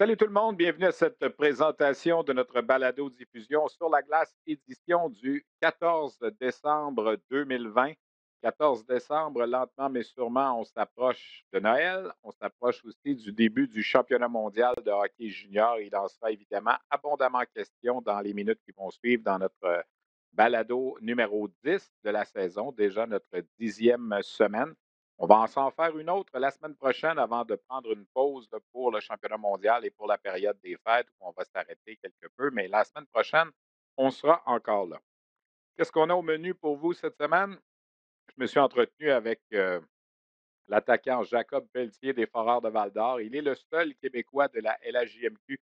Salut tout le monde, bienvenue à cette présentation de notre balado-diffusion sur la glace, édition du 14 décembre 2020. 14 décembre, lentement mais sûrement, on s'approche de Noël. On s'approche aussi du début du championnat mondial de hockey junior. Il en sera évidemment abondamment question dans les minutes qui vont suivre dans notre balado numéro 10 de la saison, déjà notre 10e semaine. On va en s'en faire une autre la semaine prochaine avant de prendre une pause pour le championnat mondial et pour la période des fêtes où on va s'arrêter quelque peu. Mais la semaine prochaine, on sera encore là. Qu'est-ce qu'on a au menu pour vous cette semaine? Je me suis entretenu avec l'attaquant Jacob Pelletier des Foreurs de Val-d'Or. Il est le seul Québécois de la LHJMQ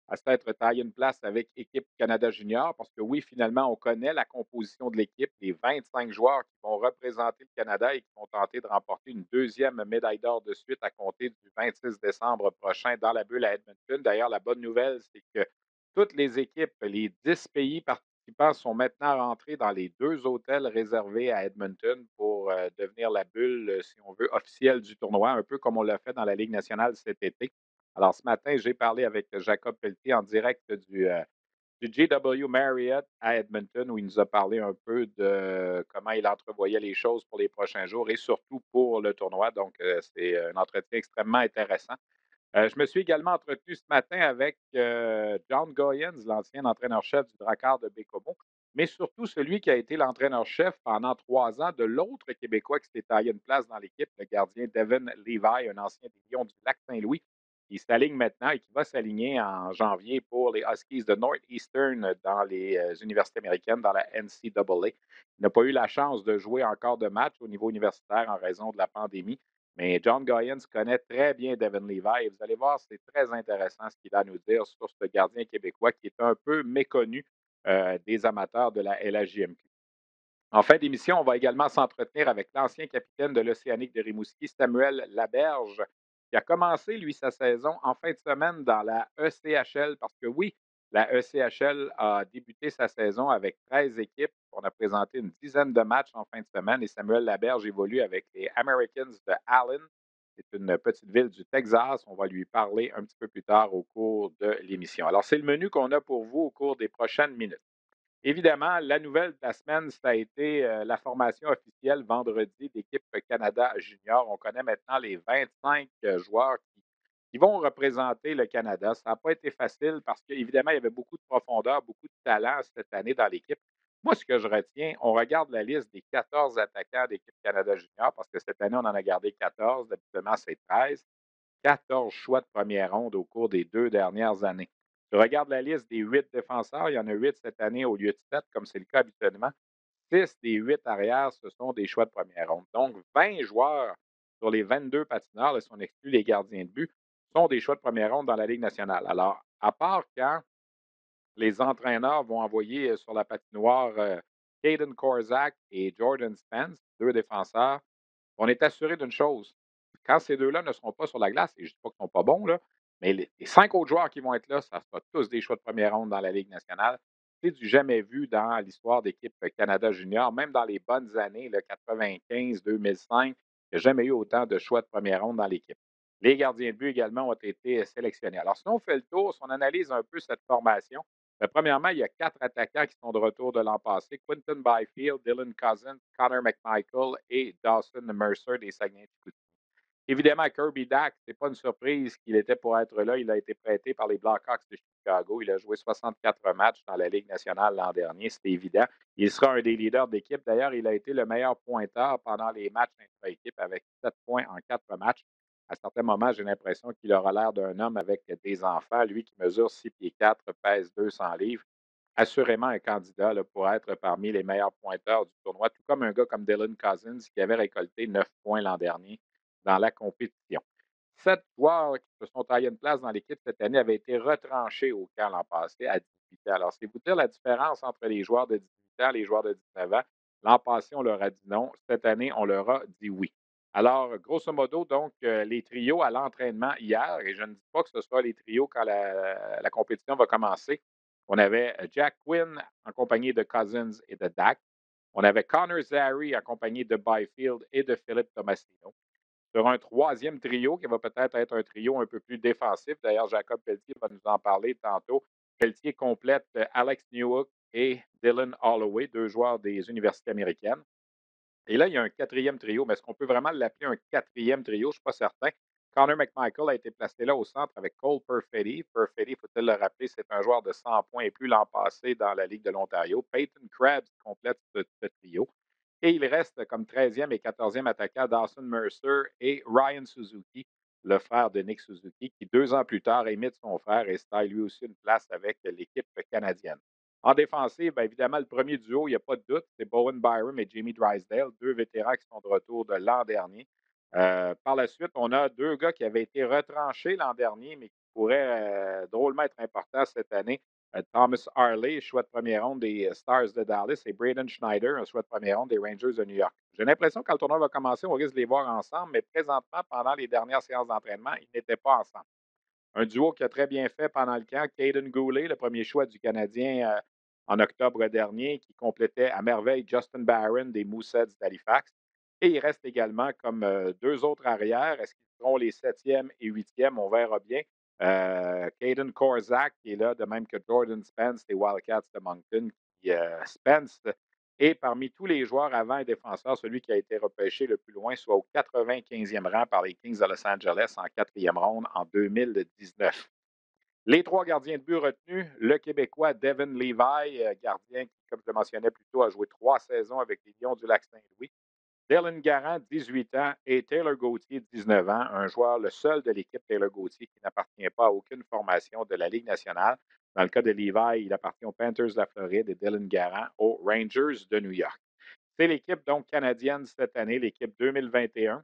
à s'être taillé une place avec Équipe Canada Junior, parce que oui, finalement, on connaît la composition de l'équipe, les 25 joueurs qui vont représenter le Canada et qui vont tenter de remporter une deuxième médaille d'or de suite à compter du 26 décembre prochain dans la bulle à Edmonton. D'ailleurs, la bonne nouvelle, c'est que toutes les équipes, les 10 pays participants sont maintenant rentrés dans les deux hôtels réservés à Edmonton pour devenir la bulle, si on veut, officielle du tournoi, un peu comme on l'a fait dans la Ligue nationale cet été. Alors, ce matin, j'ai parlé avec Jacob Pelletier en direct du JW Marriott à Edmonton, où il nous a parlé un peu de comment il entrevoyait les choses pour les prochains jours et surtout pour le tournoi. Donc, c'est un entretien extrêmement intéressant. Je me suis également entretenu ce matin avec John Goyens, l'ancien entraîneur-chef du Drakkar de Bécomo, mais surtout celui qui a été l'entraîneur-chef pendant 3 ans de l'autre Québécois qui s'est taillé une place dans l'équipe, le gardien Devin Levi, un ancien des Lions du Lac-Saint-Louis, qui s'aligne maintenant et qui va s'aligner en janvier pour les Huskies de Northeastern dans les universités américaines, dans la NCAA. Il n'a pas eu la chance de jouer encore de match au niveau universitaire en raison de la pandémie. Mais John Goyens connaît très bien Devin Levi et vous allez voir, c'est très intéressant ce qu'il a à nous dire sur ce gardien québécois qui est un peu méconnu des amateurs de la LHJMQ. En fin d'émission, on va également s'entretenir avec l'ancien capitaine de l'Océanique de Rimouski, Samuel Laberge, qui a commencé, lui, sa saison en fin de semaine dans la ECHL, parce que oui, la ECHL a débuté sa saison avec 13 équipes. On a présenté une dizaine de matchs en fin de semaine et Samuel Laberge évolue avec les Americans de Allen. C'est une petite ville du Texas. On va lui parler un petit peu plus tard au cours de l'émission. Alors, c'est le menu qu'on a pour vous au cours des prochaines minutes. Évidemment, la nouvelle de la semaine, ça a été la formation officielle vendredi d'équipe Canada Junior. On connaît maintenant les 25 joueurs qui vont représenter le Canada. Ça n'a pas été facile parce qu'évidemment, il y avait beaucoup de profondeur, beaucoup de talent cette année dans l'équipe. Moi, ce que je retiens, on regarde la liste des 14 attaquants d'équipe Canada Junior parce que cette année, on en a gardé 14. D'habituellement, c'est 13. 14 choix de première ronde au cours des 2 dernières années. Je regarde la liste des 8 défenseurs. Il y en a 8 cette année au lieu de 7, comme c'est le cas habituellement. 6 des 8 arrières, ce sont des choix de première ronde. Donc, 20 joueurs sur les 22 patineurs, là, si on exclut les gardiens de but, sont des choix de première ronde dans la Ligue nationale. Alors, à part quand les entraîneurs vont envoyer sur la patinoire Caden Korzak et Jordan Spence, deux défenseurs, on est assuré d'une chose. Quand ces deux-là ne seront pas sur la glace, et je ne dis pas qu'ils ne sont pas bons, là, mais les 5 autres joueurs qui vont être là, ça sera tous des choix de première ronde dans la Ligue nationale. C'est du jamais vu dans l'histoire d'équipe Canada Junior, même dans les bonnes années, 95, 2005, il n'y a jamais eu autant de choix de première ronde dans l'équipe. Les gardiens de but également ont été sélectionnés. Alors, si on fait le tour, si on analyse un peu cette formation, premièrement, il y a 4 attaquants qui sont de retour de l'an passé. Quinton Byfield, Dylan Cousins, Connor McMichael et Dawson Mercer des Saguenay-Chicoutimi. Évidemment, Kirby Dack, ce n'est pas une surprise qu'il était pour être là. Il a été prêté par les Blackhawks de Chicago. Il a joué 64 matchs dans la Ligue nationale l'an dernier, c'est évident. Il sera un des leaders d'équipe. D'ailleurs, il a été le meilleur pointeur pendant les matchs intra-équipe avec 7 points en 4 matchs. À certains moments, j'ai l'impression qu'il aura l'air d'un homme avec des enfants. Lui qui mesure 6 pieds 4, pèse 200 livres. Assurément un candidat là, pour être parmi les meilleurs pointeurs du tournoi, tout comme un gars comme Dylan Cousins qui avait récolté 9 points l'an dernier dans la compétition. 7 joueurs qui se sont taillés une place dans l'équipe cette année avaient été retranchés au camp l'an passé à 18 ans. Alors, c'est vous dire la différence entre les joueurs de 18 ans et les joueurs de 19 ans. L'an passé, on leur a dit non. Cette année, on leur a dit oui. Alors, grosso modo, donc, les trios à l'entraînement hier, et je ne dis pas que ce sera les trios quand la compétition va commencer. On avait Jack Quinn accompagné de Cousins et de Dak. On avait Connor Zary accompagné de Byfield et de Philippe Tomasino. sur un troisième trio qui va peut-être être un trio un peu plus défensif. D'ailleurs, Jacob Pelletier va nous en parler tantôt. Pelletier complète Alex Newhook et Dylan Holloway, deux joueurs des universités américaines. Et là, il y a un quatrième trio, mais est-ce qu'on peut vraiment l'appeler un quatrième trio? Je ne suis pas certain. Connor McMichael a été placé là au centre avec Cole Perfetti. Perfetti, faut-il le rappeler, c'est un joueur de 100 points et plus l'an passé dans la Ligue de l'Ontario. Peyton Krebs complète ce trio. Et il reste comme 13e et 14e attaquant Dawson Mercer et Ryan Suzuki, le frère de Nick Suzuki, qui 2 ans plus tard imite son frère et se taille lui aussi une place avec l'équipe canadienne. En défensive, bien évidemment, le premier duo, il n'y a pas de doute, c'est Bowen Byram et Jamie Drysdale, deux vétérans qui sont de retour de l'an dernier. Par la suite, on a deux gars qui avaient été retranchés l'an dernier, mais qui pourraient drôlement être importants cette année. Thomas Harley, choix de première ronde des Stars de Dallas, et Braden Schneider, un choix de première ronde des Rangers de New York. J'ai l'impression que quand le tournoi va commencer, on risque de les voir ensemble, mais présentement, pendant les dernières séances d'entraînement, ils n'étaient pas ensemble. Un duo qui a très bien fait pendant le camp, Caden Goulet, le premier choix du Canadien en octobre dernier, qui complétait à merveille Justin Barron des Mooseheads d'Halifax. Et il reste également comme deux autres arrières. Est-ce qu'ils seront les 7e et 8e? On verra bien. Caden Korzak, qui est là, de même que Jordan Spence des Wildcats de Moncton. Spence est parmi tous les joueurs avant et défenseurs, celui qui a été repêché le plus loin, soit au 95e rang par les Kings de Los Angeles en quatrième ronde en 2019. Les trois gardiens de but retenus, le Québécois Devin Levi, gardien qui, comme je le mentionnais plus tôt, a joué 3 saisons avec les Lions du Lac-Saint-Louis. Dylan Garant, 18 ans, et Taylor Gauthier, 19 ans, un joueur, le seul de l'équipe Taylor Gauthier qui n'appartient pas à aucune formation de la Ligue nationale. Dans le cas de Levi, il appartient aux Panthers de la Floride et Dylan Garant aux Rangers de New York. C'est l'équipe donc canadienne cette année, l'équipe 2021.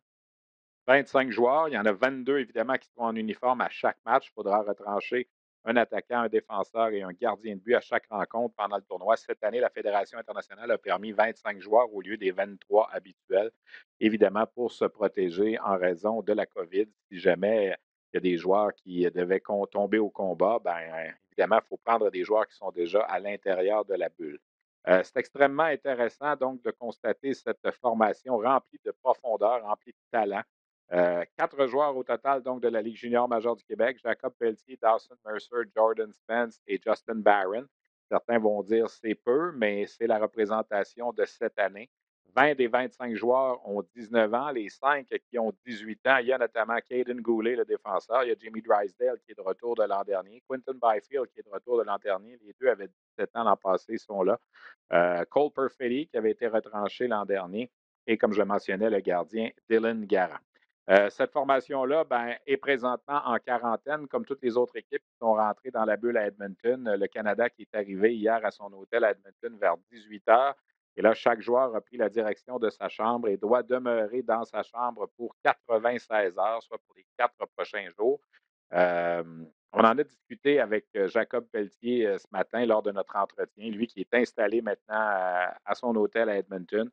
25 joueurs. Il y en a 22, évidemment, qui seront en uniforme à chaque match. Il faudra retrancher un attaquant, un défenseur et un gardien de but à chaque rencontre pendant le tournoi. Cette année, la Fédération internationale a permis 25 joueurs au lieu des 23 habituels, évidemment, pour se protéger en raison de la COVID. Si jamais il y a des joueurs qui devaient tomber au combat, bien, évidemment, il faut prendre des joueurs qui sont déjà à l'intérieur de la bulle. C'est extrêmement intéressant donc de constater cette formation remplie de profondeur, remplie de talent. 4 joueurs au total donc de la Ligue junior majeure du Québec, Jacob Pelletier, Dawson Mercer, Jordan Spence et Justin Barron. Certains vont dire c'est peu, mais c'est la représentation de cette année. 20 des 25 joueurs ont 19 ans, les 5 qui ont 18 ans. Il y a notamment Caden Goulet, le défenseur. Il y a Jamie Drysdale qui est de retour de l'an dernier. Quinton Byfield qui est de retour de l'an dernier. Les deux avaient 17 ans l'an passé, sont là. Cole Perfetti qui avait été retranché l'an dernier. Et comme je le mentionnais, le gardien Dylan Garant. Cette formation-là est présentement en quarantaine, comme toutes les autres équipes qui sont rentrées dans la bulle à Edmonton. Le Canada qui est arrivé hier à son hôtel à Edmonton vers 18 heures. Et là, chaque joueur a pris la direction de sa chambre et doit demeurer dans sa chambre pour 96 heures, soit pour les 4 prochains jours. Euh, on en a discuté avec Jacob Pelletier ce matin lors de notre entretien, lui qui est installé maintenant à son hôtel à Edmonton.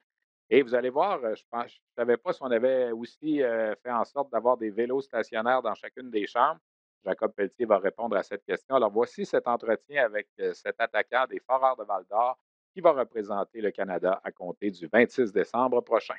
Et vous allez voir, je ne savais pas si on avait aussi fait en sorte d'avoir des vélos stationnaires dans chacune des chambres. Jacob Pelletier va répondre à cette question. Alors, voici cet entretien avec cet attaquant des Foreurs de Val-d'Or qui va représenter le Canada à compter du 26 décembre prochain.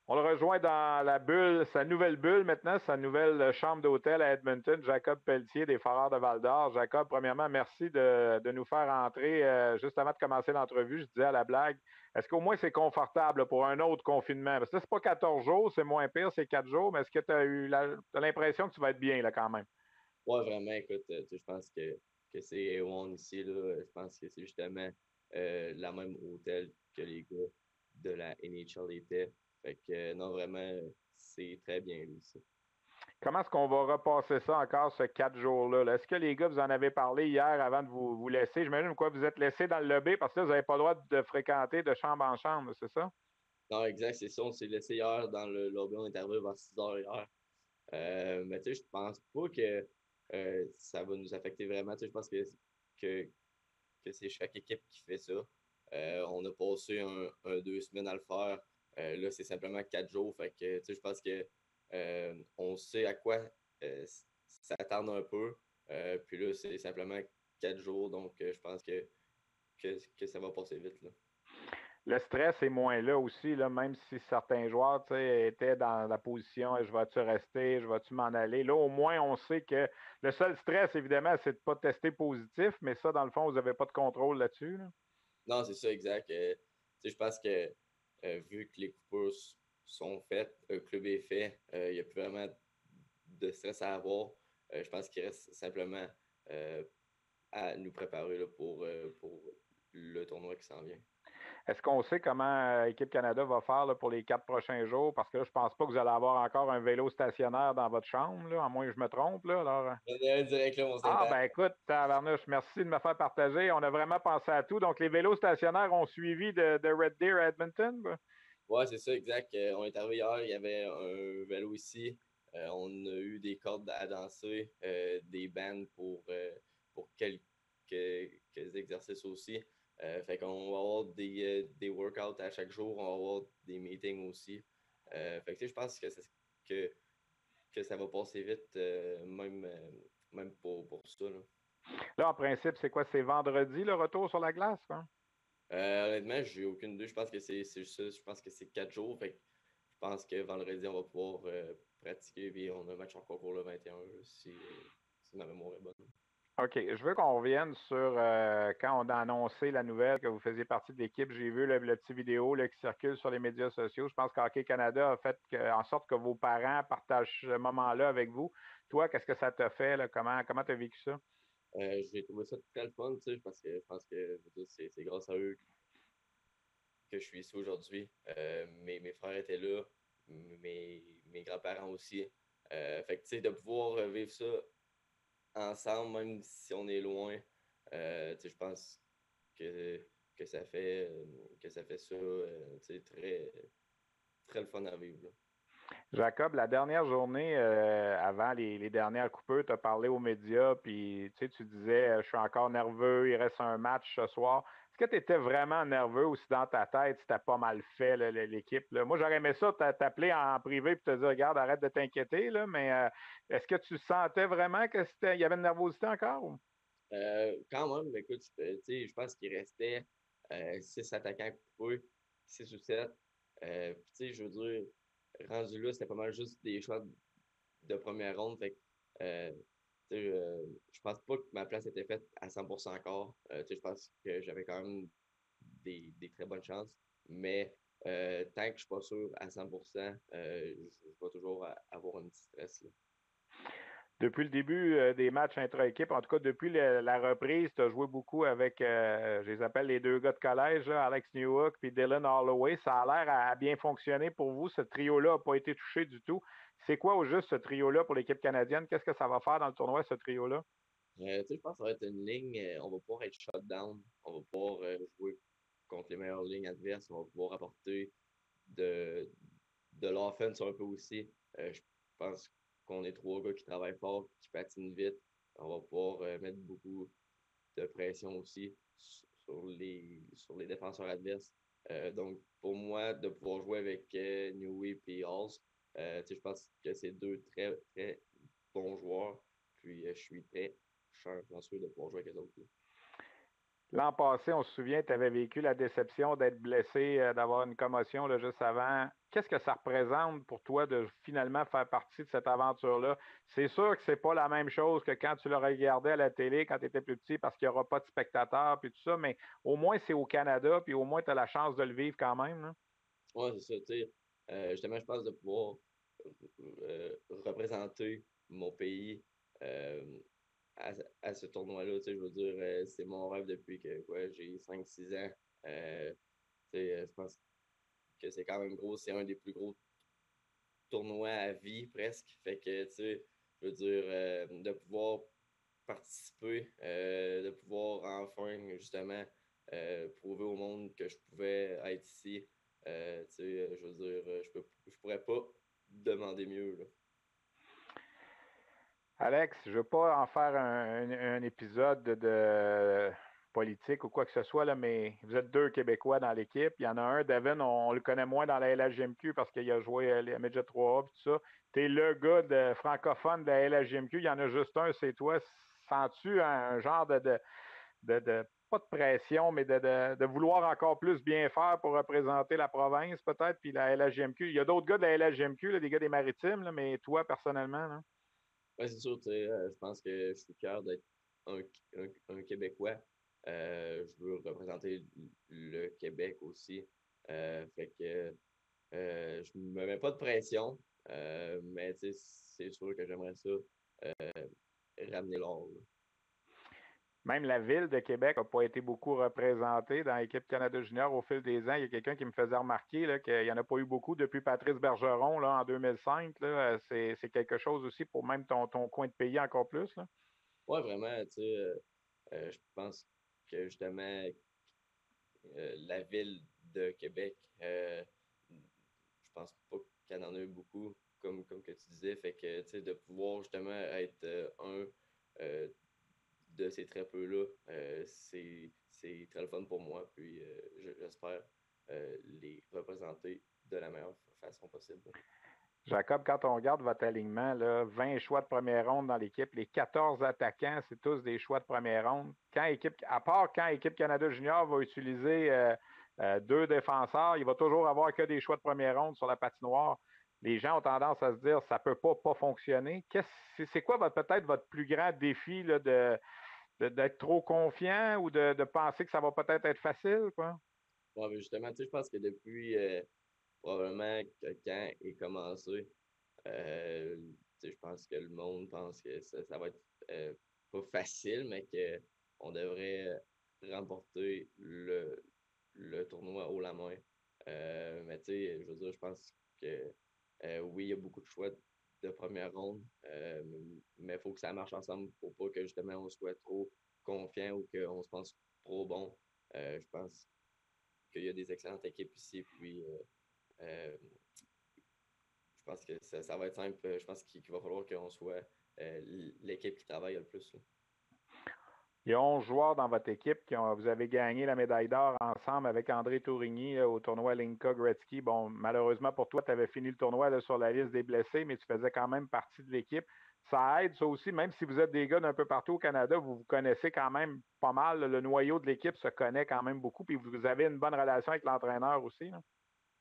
On le rejoint dans la bulle, sa nouvelle bulle maintenant, sa nouvelle chambre d'hôtel à Edmonton, Jacob Pelletier des Foreurs de Val-d'Or. Jacob, premièrement, merci de nous faire entrer. Juste avant de commencer l'entrevue, je disais à la blague, est-ce qu'au moins c'est confortable pour un autre confinement? Parce que c'est pas 14 jours, c'est moins pire, c'est 4 jours, mais est-ce que tu as eu l'impression que tu vas être bien là quand même? Ouais, vraiment, écoute, je pense que c'est A1 ici, là. Je pense que c'est justement la même hôtel que les gars de la NHL étaient. Fait que, non, vraiment, c'est très bien ici. Comment est-ce qu'on va repasser ça encore, ce 4 jours-là? Là? Est-ce que les gars, vous en avez parlé hier avant de vous laisser? J'imagine quoi, vous êtes laissé dans le lobby parce que là, vous n'avez pas le droit de fréquenter de chambre en chambre, c'est ça? Non, exact, c'est ça. On s'est laissé hier dans le lobby. On est arrivé vers 6 heures hier. Mais tu sais, je pense pas que ça va nous affecter vraiment. Tu sais, je pense que, que c'est chaque équipe qui fait ça. On a passé 2 semaines à le faire. Là, c'est simplement 4 jours. Fait que, tu sais, je pense que on sait à quoi s'attendre un peu. Puis là, c'est simplement 4 jours. Donc, je pense que ça va passer vite. Là. Le stress est moins là aussi, là, même si certains joueurs étaient dans la position je vais-tu rester, je vais-tu m'en aller. Là, au moins, on sait que le seul stress, évidemment, c'est de ne pas tester positif, mais ça, dans le fond, vous n'avez pas de contrôle là-dessus. Là. Non, c'est ça, exact. Je pense que vu que les coupures sont faites, le club est fait, il n'y a plus vraiment de stress à avoir. Je pense qu'il reste simplement à nous préparer là, pour le tournoi qui s'en vient. Est-ce qu'on sait comment Équipe Canada va faire là, pour les 4 prochains jours? Parce que là, je pense pas que vous allez avoir encore un vélo stationnaire dans votre chambre, là, à moins que je me trompe. Là, alors... J'en ai un direct là, mon Ah, Saint-Anne. ben écoute, Tabarnouche, merci de me faire partager. On a vraiment pensé à tout. Donc, les vélos stationnaires ont suivi de Red Deer à Edmonton? Ben? Ouais, c'est ça, exact. On est arrivé hier, il y avait un vélo ici. On a eu des cordes à danser, des bands pour quelques exercices aussi. Fait qu'on va avoir des workouts à chaque jour, on va avoir des meetings aussi. Fait que tu sais, je pense que, que ça va passer vite, même pour ça. Là. Là, en principe, c'est quoi? C'est vendredi le retour sur la glace? Quoi? Honnêtement, j'ai aucune idée. Je pense que c'est juste ça. Je pense que c'est 4 jours. Fait que je pense que vendredi, on va pouvoir pratiquer. Puis on a un match en concours le 21 si ma mémoire est bonne. OK. Je veux qu'on revienne sur quand on a annoncé la nouvelle que vous faisiez partie de l'équipe. J'ai vu le petit vidéo là, qui circule sur les médias sociaux. Je pense qu'Hockey Canada a fait en sorte que vos parents partagent ce moment-là avec vous. Toi, qu'est-ce que ça t'a fait? Là? Comment tu as vécu ça? J'ai trouvé ça très le fun, tu sais, parce que je pense que je veux dire, c'est grâce à eux que je suis ici aujourd'hui. Mes frères étaient là, mes grands-parents aussi. Fait que, tu sais, de pouvoir vivre ça ensemble, même si on est loin, tu sais, je pense que, que ça fait, que ça fait ça tu sais, très le fun à vivre. Là. Jacob, la dernière journée avant les dernières coupures, tu as parlé aux médias, puis tu disais je suis encore nerveux, il reste un match ce soir. Est-ce que tu étais vraiment nerveux ou si dans ta tête c'était pas mal fait là, l'équipe? Là? Moi, j'aurais aimé ça t'appeler en privé et te dire regarde, arrête de t'inquiéter, là, mais est-ce que tu sentais vraiment que il y avait une nervosité encore? Ou? Quand même, écoute, tu sais, je pense qu'il restait 6 attaquants coupés, 6 ou 7. Puis, tu sais, je veux dire, rendu là, c'était pas mal juste des choix de première ronde. Fait que, tu sais, je pense pas que ma place était faite à 100% encore. Tu sais, je pense que j'avais quand même des très bonnes chances. Mais tant que je suis pas sûr à 100%, je vais toujours avoir un petit stress. Là. Depuis le début des matchs intra-équipe, en tout cas depuis la reprise, tu as joué beaucoup avec, je les appelle les deux gars de collège, là, Alex Newhook et Dylan Holloway. Ça a l'air à bien fonctionner pour vous. Ce trio-là n'a pas été touché du tout. C'est quoi au juste ce trio-là pour l'équipe canadienne? Qu'est-ce que ça va faire dans le tournoi, ce trio-là? Tu sais, je pense que ça va être une ligne, on va pouvoir être shut down, on va pouvoir jouer contre les meilleures lignes adverses, on va pouvoir apporter de, de l'offense un peu aussi. Je pense qu'on est 3 gars qui travaillent fort, qui patinent vite. On va pouvoir mettre beaucoup de pression aussi sur les défenseurs adverses. Donc, pour moi, de pouvoir jouer avec Newey et Halls, je pense que c'est 2 très bons joueurs. Puis, je suis très chanceux de pouvoir jouer avec les autres. Là. L'an passé, on se souvient, tu avais vécu la déception d'être blessé, d'avoir une commotion là, juste avant. Qu'est-ce que ça représente pour toi de finalement faire partie de cette aventure-là? C'est sûr que c'est pas la même chose que quand tu le regardais à la télé quand tu étais plus petit parce qu'il n'y aura pas de spectateurs puis tout ça, mais au moins c'est au Canada, puis au moins tu as la chance de le vivre quand même. Là. Ouais, c'est ça. Tu sais, justement, je pense de pouvoir représenter mon pays euh, à, à ce tournoi-là. Tu sais, je veux dire, c'est mon rêve depuis que quoi, j'ai 5 6 ans. Tu sais, je pense que c'est quand même gros. C'est un des plus gros tournois à vie, presque. Fait que, tu sais, je veux dire, de pouvoir participer, de pouvoir enfin, justement, prouver au monde que je pouvais être ici. Tu sais, je veux dire, je pourrais pas demander mieux, là. Alex, je ne veux pas en faire un épisode de politique ou quoi que ce soit, là, mais vous êtes deux Québécois dans l'équipe. Il y en a un, Devin, on le connaît moins dans la LHJMQ parce qu'il a joué les Midget 3A et tout ça. Tu es le gars francophone de la LHJMQ. Il y en a juste un, c'est toi. Sens-tu un genre de pas de pression, mais de vouloir encore plus bien faire pour représenter la province, peut-être, puis la LHJMQ. Il y a d'autres gars de la LHJMQ, là, des gars des Maritimes, là, mais toi, personnellement, là? Ouais, c'est sûr, tu sais, je pense que je suis fier d'être un, un Québécois. Je veux représenter le Québec aussi. Fait que je me mets pas de pression, mais tu sais, c'est sûr que j'aimerais ça ramener l'or, là. Même la ville de Québec n'a pas été beaucoup représentée dans l'équipe Canada Junior au fil des ans. Il y a quelqu'un qui me faisait remarquer là, qu'il n'y en a pas eu beaucoup depuis Patrice Bergeron là, en 2005. Là. C'est quelque chose aussi pour même ton coin de pays encore plus. Là. Ouais, vraiment, tu sais, je pense que justement, la ville de Québec, je pense pas qu'il y en a eu beaucoup, comme que tu disais. Fait que, tu sais, de pouvoir justement être un euh, de ces très peu-là, c'est très le fun pour moi. Puis j'espère les représenter de la meilleure façon possible. Jacob, quand on regarde votre alignement, là, 20 choix de première ronde dans l'équipe, les 14 attaquants, c'est tous des choix de première ronde. À part quand l'équipe Canada Junior va utiliser deux défenseurs, il va toujours avoir que des choix de première ronde sur la patinoire. Les gens ont tendance à se dire ça ne peut pas fonctionner. C'est quoi peut-être votre plus grand défi là, d'être trop confiant ou de penser que ça va peut-être être facile, quoi? Ouais, mais justement, tu sais, je pense que depuis probablement que quand est commencé, Euh, tu sais, je pense que le monde pense que ça va être pas facile, mais qu'on devrait remporter le tournoi haut la main. Mais tu sais, je veux dire, je pense que oui, il y a beaucoup de choix de première ronde, mais il faut que ça marche ensemble pour pas que justement on soit trop confiant ou qu'on se pense trop bon. Je pense qu'il y a des excellentes équipes ici, puis euh, je pense que ça va être simple. Je pense qu'il va falloir qu'on soit l'équipe qui travaille le plus, là. Il y a 11 joueurs dans votre équipe vous avez gagné la médaille d'or ensemble avec André Tourigny là, au tournoi Linka Gretzky. Bon, malheureusement pour toi, tu avais fini le tournoi là, sur la liste des blessés, mais tu faisais quand même partie de l'équipe. Ça aide, ça aussi, même si vous êtes des gars d'un peu partout au Canada, vous vous connaissez quand même pas mal. Là, le noyau de l'équipe se connaît quand même beaucoup, puis vous avez une bonne relation avec l'entraîneur aussi. Là.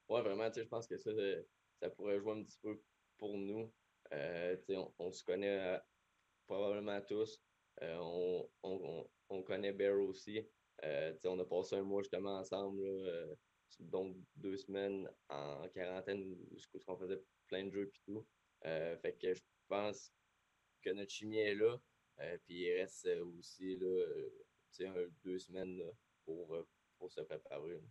Ouais, vraiment, tu sais, je pense que ça pourrait jouer un petit peu pour nous. Tu sais, on se connaît probablement tous. On connaît Bear aussi. Tu sais, on a passé un mois justement ensemble, là, donc 2 semaines en quarantaine, où on faisait plein de jeux et tout. Fait que je pense que notre chimie est là. Puis il reste aussi là, tu sais, 2 semaines là, pour se préparer, là.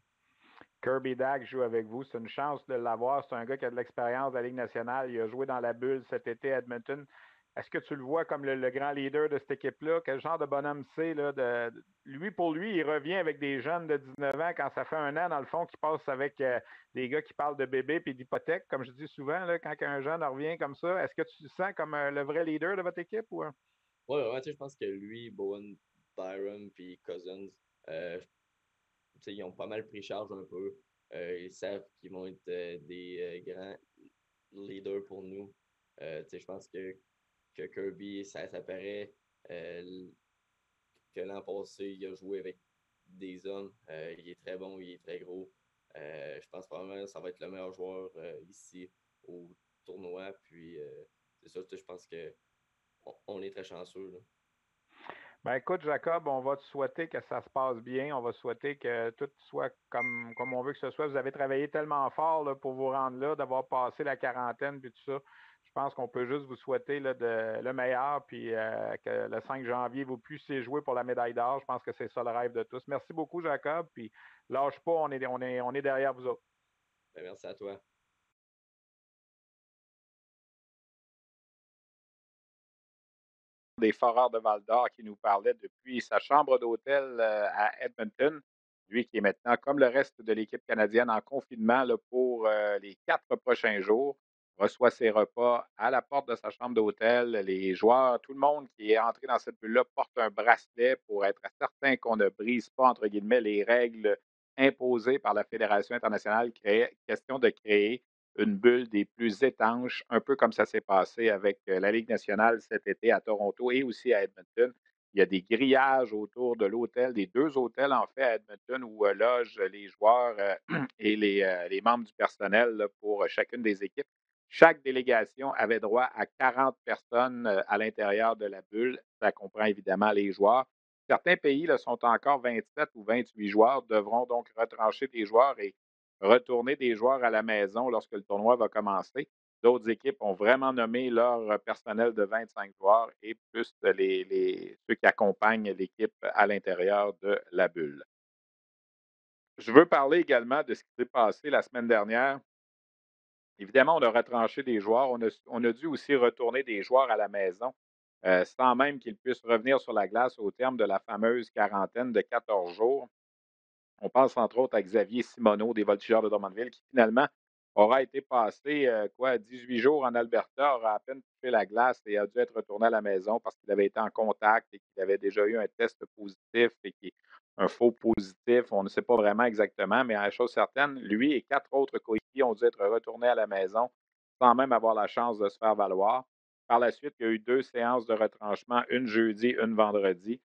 Kirby Dack joue avec vous. C'est une chance de l'avoir. C'est un gars qui a de l'expérience de la Ligue nationale. Il a joué dans la bulle cet été à Edmonton. Est-ce que tu le vois comme le grand leader de cette équipe-là? Quel genre de bonhomme c'est? Là, lui, pour lui, il revient avec des jeunes de 19 ans quand ça fait un an, dans le fond, qu'il passe avec des gars qui parlent de bébé et d'hypothèque, comme je dis souvent, là, quand un jeune revient comme ça. Est-ce que tu te sens comme le vrai leader de votre équipe? Ou... Ouais, vraiment, tu sais, je pense que lui, Bowen, Byron puis Cousins, euh, tu sais, ils ont pas mal pris charge un peu. Ils savent qu'ils vont être des grands leaders pour nous. Tu sais, je pense que Kirby, ça paraît que l'an passé, il a joué avec des hommes. Il est très bon, il est très gros. Je pense probablement que ça va être le meilleur joueur ici au tournoi. Puis, c'est ça, tu sais, je pense que on est très chanceux, là. Ben écoute, Jacob, on va te souhaiter que ça se passe bien. On va souhaiter que tout soit comme on veut que ce soit. Vous avez travaillé tellement fort là, pour vous rendre là, d'avoir passé la quarantaine puis tout ça. Je pense qu'on peut juste vous souhaiter là, le meilleur, puis que le 5 janvier, vous puissiez jouer pour la médaille d'or. Je pense que c'est ça le rêve de tous. Merci beaucoup, Jacob. Puis lâche pas, on est derrière vous autres. Ben, merci à toi. Des Foreurs de Val-d'Or qui nous parlait depuis sa chambre d'hôtel à Edmonton. Lui qui est maintenant, comme le reste de l'équipe canadienne, en confinement là, pour les 4 prochains jours, reçoit ses repas à la porte de sa chambre d'hôtel. Les joueurs, tout le monde qui est entré dans cette bulle-là porte un bracelet pour être certain qu'on ne brise pas, entre guillemets, les règles imposées par la Fédération internationale. Question de créer une bulle des plus étanches, un peu comme ça s'est passé avec la Ligue nationale cet été à Toronto et aussi à Edmonton. Il y a des grillages autour de l'hôtel, des 2 hôtels, en fait, à Edmonton où, logent les joueurs, et les membres du personnel là, pour chacune des équipes. Chaque délégation avait droit à 40 personnes, à l'intérieur de la bulle. Ça comprend évidemment les joueurs. Certains pays là, sont encore 27 ou 28 joueurs, devront donc retrancher des joueurs et retourner des joueurs à la maison lorsque le tournoi va commencer. D'autres équipes ont vraiment nommé leur personnel de 25 joueurs et plus ceux qui accompagnent l'équipe à l'intérieur de la bulle. Je veux parler également de ce qui s'est passé la semaine dernière. Évidemment, on a retranché des joueurs. On a dû aussi retourner des joueurs à la maison sans même qu'ils puissent revenir sur la glace au terme de la fameuse quarantaine de 14 jours. On pense entre autres à Xavier Simoneau des Voltigeurs de Drummondville qui finalement aura été passé 18 jours en Alberta, aura à peine touché la glace et a dû être retourné à la maison parce qu'il avait été en contact et qu'il avait déjà eu un test positif et un faux positif. On ne sait pas vraiment exactement, mais à la chose certaine, lui et 4 autres coéquipiers ont dû être retournés à la maison sans même avoir la chance de se faire valoir. Par la suite, il y a eu 2 séances de retranchement, une jeudi, une vendredi.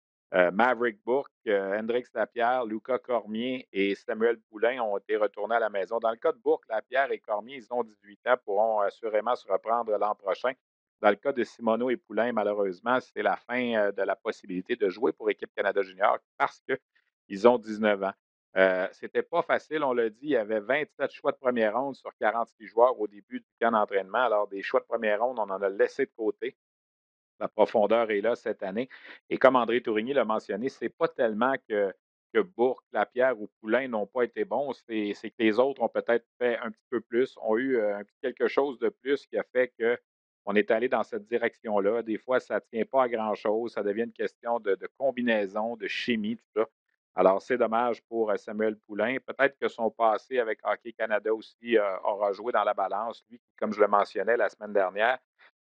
Maverick Bourque, Hendrix Lapierre, Lucas Cormier et Samuel Poulain ont été retournés à la maison. Dans le cas de Bourque, Lapierre et Cormier, ils ont 18 ans, pourront assurément se reprendre l'an prochain. Dans le cas de Simoneau et Poulain, malheureusement, c'est la fin de la possibilité de jouer pour Équipe Canada Junior parce qu'ils ont 19 ans. C'était pas facile, on l'a dit, il y avait 27 choix de première ronde sur 46 joueurs au début du camp d'entraînement. Alors, des choix de première ronde, on en a laissé de côté. La profondeur est là cette année. Et comme André Tourigny l'a mentionné, c'est pas tellement que Bourque, Lapierre ou Poulain n'ont pas été bons, c'est que les autres ont peut-être fait un petit peu plus, ont eu quelque chose de plus qui a fait qu'on est allé dans cette direction-là. Des fois, ça ne tient pas à grand-chose, ça devient une question de combinaison, de chimie, tout ça. Alors, c'est dommage pour Samuel Poulain. Peut-être que son passé avec Hockey Canada aussi aura joué dans la balance. Lui, comme je le mentionnais la semaine dernière,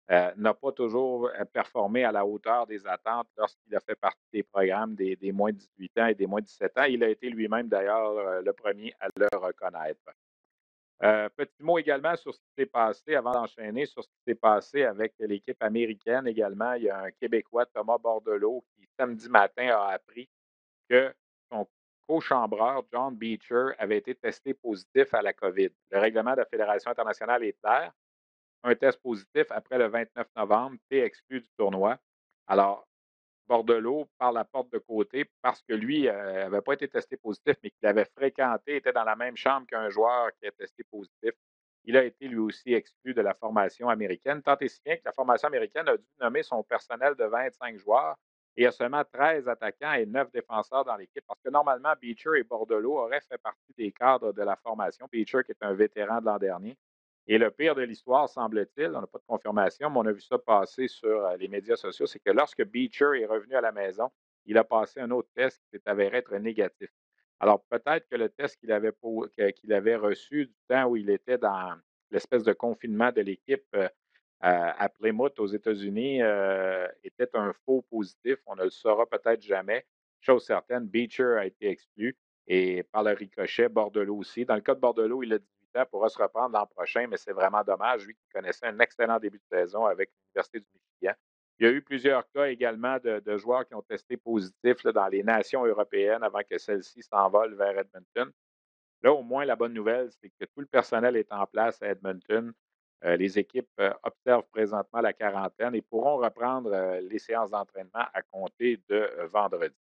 n'a pas toujours performé à la hauteur des attentes lorsqu'il a fait partie des programmes des moins de 18 ans et des moins de 17 ans. Il a été lui-même, d'ailleurs, le premier à le reconnaître. Petit mot également sur ce qui s'est passé, avant d'enchaîner, sur ce qui s'est passé avec l'équipe américaine également. Il y a un Québécois, Thomas Bordelot, qui samedi matin a appris que son co-chambreur, John Beecher, avait été testé positif à la COVID. Le règlement de la Fédération internationale est clair, un test positif après le 29 novembre, tu es exclu du tournoi. Alors, Bordelot par la porte de côté parce que lui n'avait pas été testé positif, mais qu'il avait fréquenté, était dans la même chambre qu'un joueur qui a testé positif. Il a été lui aussi exclu de la formation américaine, tant et si bien que la formation américaine a dû nommer son personnel de 25 joueurs et il y a seulement 13 attaquants et 9 défenseurs dans l'équipe parce que normalement, Beecher et Bordelot auraient fait partie des cadres de la formation. Beecher, qui est un vétéran de l'an dernier. Et le pire de l'histoire, semble-t-il, on n'a pas de confirmation, mais on a vu ça passer sur les médias sociaux, c'est que lorsque Beecher est revenu à la maison, il a passé un autre test qui s'est avéré être négatif. Alors, peut-être que le test qu'il avait reçu du temps où il était dans l'espèce de confinement de l'équipe à Plymouth aux États-Unis était un faux positif. On ne le saura peut-être jamais. Chose certaine, Beecher a été exclu et par le ricochet, Bordelot aussi. Dans le cas de Bordelot, il a 18 ans, pourra se reprendre l'an prochain, mais c'est vraiment dommage, lui qui connaissait un excellent début de saison avec l'Université du Michigan. Il y a eu plusieurs cas également de joueurs qui ont testé positif là, dans les nations européennes avant que celles-ci s'envolent vers Edmonton. Là, au moins, la bonne nouvelle, c'est que tout le personnel est en place à Edmonton. Les équipes observent présentement la quarantaine et pourront reprendre les séances d'entraînement à compter de vendredi.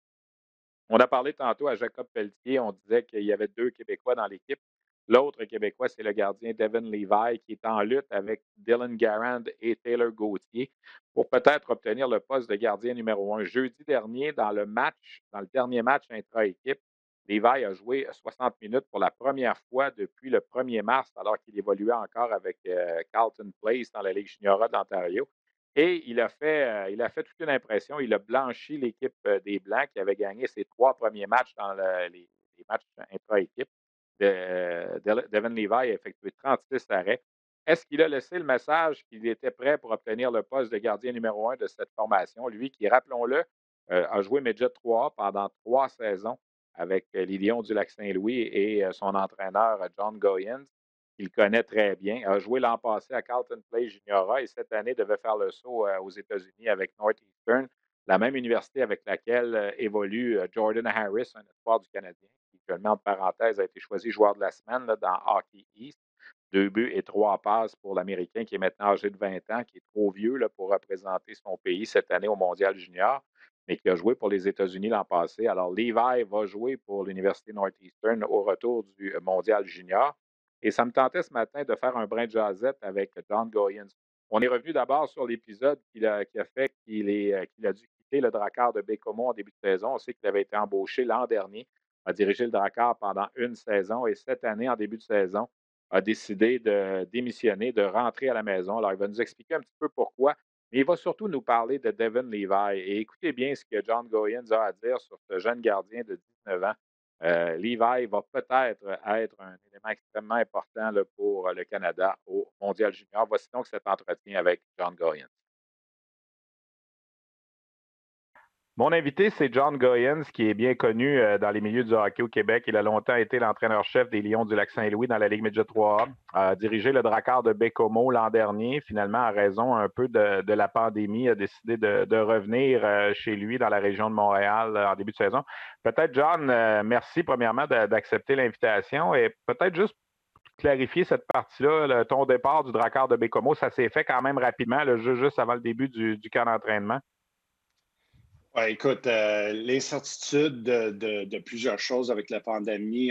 On a parlé tantôt à Jacob Pelletier, on disait qu'il y avait 2 Québécois dans l'équipe. L'autre Québécois, c'est le gardien Devin Levi qui est en lutte avec Dylan Garand et Taylor Gauthier pour peut-être obtenir le poste de gardien numéro 1. Jeudi dernier, dans le dernier match intra-équipe, Levi a joué 60 minutes pour la première fois depuis le 1er mars, alors qu'il évoluait encore avec Carlton Place dans la Ligue junior de l'Ontario. Et il a fait toute une impression. Il a blanchi l'équipe des Blancs qui avait gagné ses 3 premiers matchs dans les matchs intra-équipe. Devin Levi a effectué 36 arrêts. Est-ce qu'il a laissé le message qu'il était prêt pour obtenir le poste de gardien numéro 1 de cette formation? Lui qui, rappelons-le, a joué Midget 3 pendant 3 saisons avec les Lions du Lac-Saint-Louis et son entraîneur John Goyens qu'il connaît très bien, a joué l'an passé à Carlton Place Juniora et cette année devait faire le saut aux États-Unis avec Northeastern. la même université avec laquelle évolue Jordan Harris, un espoir du Canadien, qui, je le mets entre parenthèses, a été choisi joueur de la semaine là, dans Hockey East. 2 buts et 3 passes pour l'Américain qui est maintenant âgé de 20 ans, qui est trop vieux là, pour représenter son pays cette année au Mondial Junior, mais qui a joué pour les États-Unis l'an passé. Alors, Levi va jouer pour l'Université Northeastern au retour du Mondial Junior. Et ça me tentait ce matin de faire un brin de jasette avec John Goyens. On est revenu d'abord sur l'épisode qui a fait qu'il a dû quitter le Drakkar de Bécomo en début de saison. On sait qu'il avait été embauché l'an dernier, a dirigé le Drakkar pendant une saison et cette année, en début de saison, a décidé de démissionner, de rentrer à la maison. Alors, il va nous expliquer un petit peu pourquoi, mais il va surtout nous parler de Devin Levi. Et écoutez bien ce que John Goyens a à dire sur ce jeune gardien de 19 ans. Levi va peut-être être un élément extrêmement important là, pour le Canada au Mondial Junior. Voici donc cet entretien avec John Goyens. Mon invité, c'est John Goyens, qui est bien connu dans les milieux du hockey au Québec. Il a longtemps été l'entraîneur-chef des Lions du Lac-Saint-Louis dans la Ligue Midget 3A. A dirigé le Drakkar de Bécomo l'an dernier. Finalement, à raison un peu de la pandémie, a décidé de revenir chez lui dans la région de Montréal en début de saison. Peut-être, John, merci premièrement d'accepter l'invitation et peut-être juste clarifier cette partie-là, ton départ du Drakkar de Bécomo, ça s'est fait quand même rapidement, juste avant le début du camp d'entraînement. Ouais, écoute, l'incertitude de plusieurs choses avec la pandémie,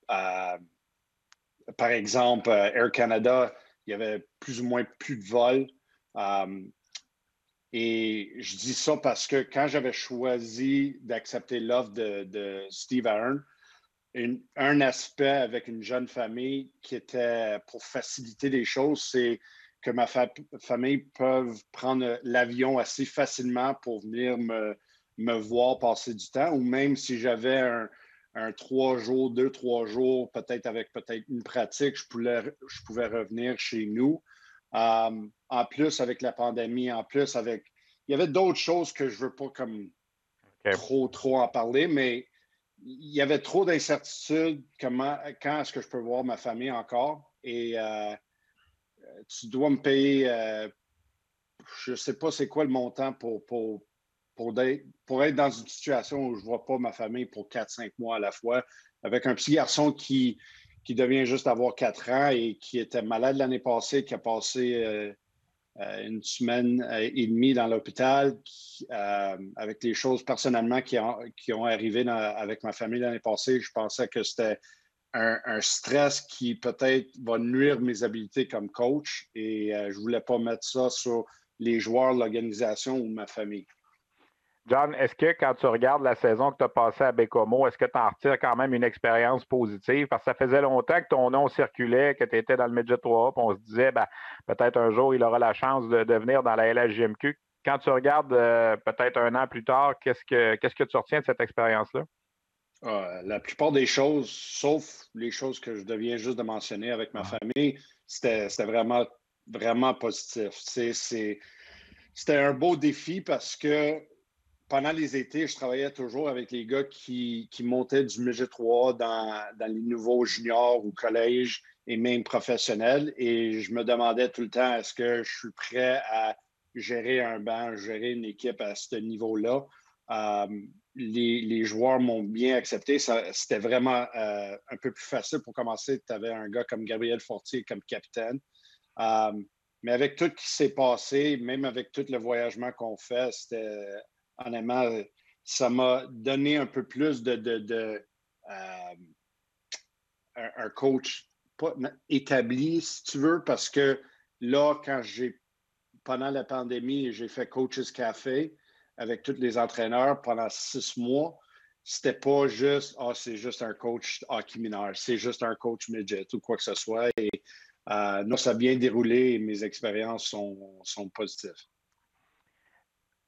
par exemple, Air Canada, il y avait plus ou moins plus de vols. Et je dis ça parce que quand j'avais choisi d'accepter l'offre de Steve Aaron, un aspect avec une jeune famille qui était pour faciliter les choses, c'est que ma famille peut prendre l'avion assez facilement pour venir me voir passer du temps, ou même si j'avais un 3 jours, 2, 3 jours, peut-être avec peut-être une pratique, je pouvais revenir chez nous. En plus, avec la pandémie, il y avait d'autres choses que je ne veux pas comme trop en parler, mais il y avait trop d'incertitudes. Quand est-ce que je peux voir ma famille encore? Et tu dois me payer, je ne sais pas c'est quoi le montant pour être dans une situation où je ne vois pas ma famille pour 4, 5 mois à la fois, avec un petit garçon qui devient juste avoir 4 ans et qui était malade l'année passée, qui a passé une semaine et demie dans l'hôpital, avec les choses personnellement qui ont arrivé avec ma famille l'année passée. Je pensais que c'était un stress qui peut-être va nuire mes habiletés comme coach et je ne voulais pas mettre ça sur les joueurs, l'organisation ou ma famille. John, est-ce que quand tu regardes la saison que tu as passée à Bécomo, est-ce que tu en retires quand même une expérience positive? Parce que ça faisait longtemps que ton nom circulait, que tu étais dans le Midget 3A, puis on se disait, peut-être un jour, il aura la chance de venir dans la LHJMQ. Quand tu regardes peut-être un an plus tard, qu'est-ce que tu retiens de cette expérience-là? La plupart des choses, sauf les choses que je viens juste de mentionner avec ma famille, c'était vraiment, vraiment positif. C'était un beau défi parce que pendant les étés, je travaillais toujours avec les gars qui montaient du Midget 3 dans les nouveaux juniors ou collèges et même professionnels. Et je me demandais tout le temps, est-ce que je suis prêt à gérer un banc, gérer une équipe à ce niveau-là? Les joueurs m'ont bien accepté. C'était vraiment un peu plus facile pour commencer. Tu avais un gars comme Gabriel Fortier comme capitaine. Mais avec tout ce qui s'est passé, même avec tout le voyagement qu'on fait, honnêtement, ça m'a donné un peu plus un coach pas établi, si tu veux, parce que là, pendant la pandémie, j'ai fait Coach's Café avec tous les entraîneurs pendant 6 mois. C'était pas juste, c'est juste un coach hockey mineur, c'est juste un coach midget ou quoi que ce soit. Et non, ça a bien déroulé et mes expériences sont positives.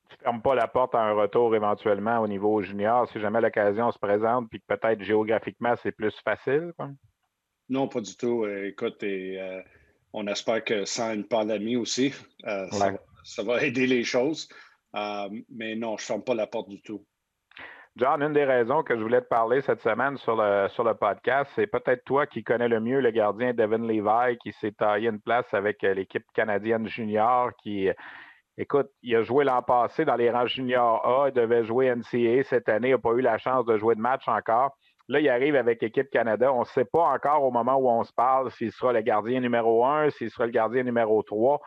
Tu ne fermes pas la porte à un retour éventuellement au niveau junior si jamais l'occasion se présente puis que peut-être géographiquement c'est plus facile? Quoi? Non, pas du tout. Écoute, on espère que sans une pandémie aussi, ça va aider les choses. Mais non, je ne ferme pas la porte du tout. John, une des raisons que je voulais te parler cette semaine sur le podcast, c'est peut-être toi qui connais le mieux le gardien Devin Levi qui s'est taillé une place avec l'équipe canadienne junior qui Écoute, il a joué l'an passé dans les rangs juniors A, il devait jouer NCAA cette année, il n'a pas eu la chance de jouer de match encore. Là, il arrive avec l'équipe Canada. On ne sait pas encore au moment où on se parle s'il sera le gardien numéro 1, s'il sera le gardien numéro 3.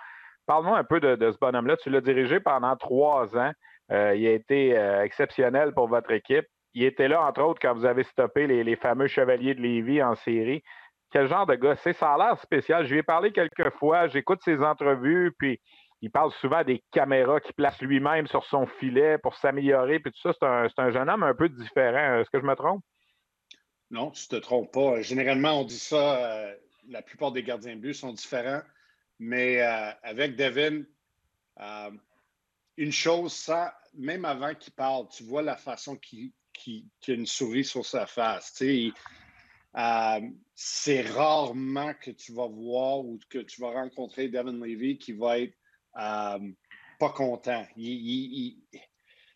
Parle-moi un peu de ce bonhomme-là. Tu l'as dirigé pendant 3 ans. Il a été exceptionnel pour votre équipe. Il était là, entre autres, quand vous avez stoppé les fameux Chevaliers de Lévis en série. Quel genre de gars c'est? Ça a l'air spécial. Je lui ai parlé quelques fois. J'écoute ses entrevues, puis il parle souvent des caméras qu'il place lui-même sur son filet pour s'améliorer, puis tout ça. C'est un jeune homme un peu différent. Est-ce que je me trompe? Non, tu ne te trompes pas. Généralement, on dit ça, la plupart des gardiens de but sont différents, mais avec Devin, une chose, ça, même avant qu'il parle, tu vois la façon qu'il a une souris sur sa face. C'est rarement que tu vas voir ou que tu vas rencontrer Devin Leary qui va être pas content.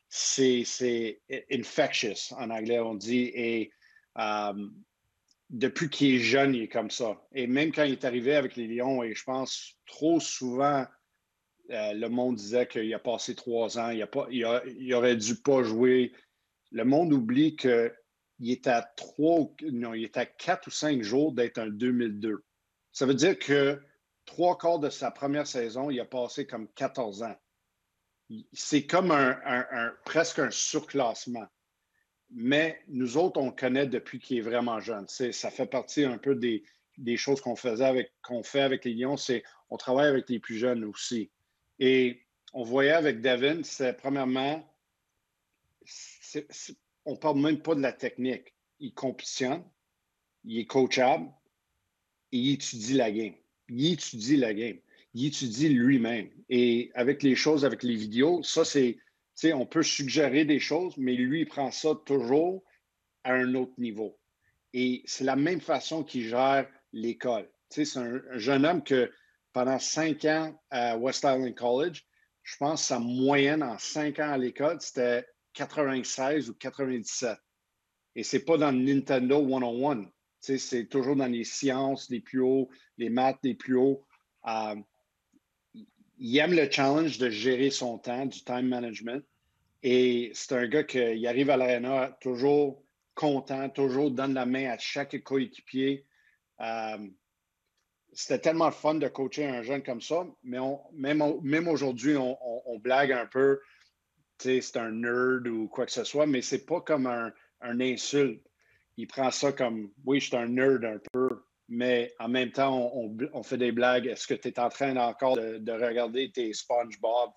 C'est infectious en anglais, on dit. Et depuis qu'il est jeune, il est comme ça. Et même quand il est arrivé avec les Lions, et je pense trop souvent, le monde disait qu'il a passé 3 ans, il aurait dû pas jouer. Le monde oublie qu'il est à il est à 4 ou 5 jours d'être un 2002. Ça veut dire que 3/4 de sa première saison, il a passé comme 14 ans. C'est comme presque un surclassement. Mais nous autres, on le connaît depuis qu'il est vraiment jeune. Ça fait partie un peu des choses qu'on fait avec les Lions, c'est on travaille avec les plus jeunes aussi. Et on voyait avec Devin, c'est premièrement, on ne parle même pas de la technique. Il compétitionne, il est coachable, et il étudie la game. Il étudie la game. Il étudie lui-même. Et avec les choses, avec les vidéos, ça, c'est, on peut suggérer des choses, mais lui, il prend ça toujours à un autre niveau. Et c'est la même façon qu'il gère l'école. C'est un jeune homme que pendant 5 ans à West Island College, je pense que sa moyenne en 5 ans à l'école, c'était 96 ou 97. Et c'est pas dans le Nintendo 101. C'est toujours dans les sciences les plus hauts, les maths les plus hauts. Il aime le challenge de gérer son temps, du time management. Et c'est un gars qui arrive à l'aréna toujours content, toujours donne la main à chaque coéquipier. C'était tellement fun de coacher un jeune comme ça, mais même aujourd'hui, on blague un peu, c'est un nerd ou quoi que ce soit, mais c'est pas comme un insulte. Il prend ça comme, oui, je suis un nerd un peu, mais en même temps, on fait des blagues. Est-ce que tu es en train encore de regarder tes SpongeBob,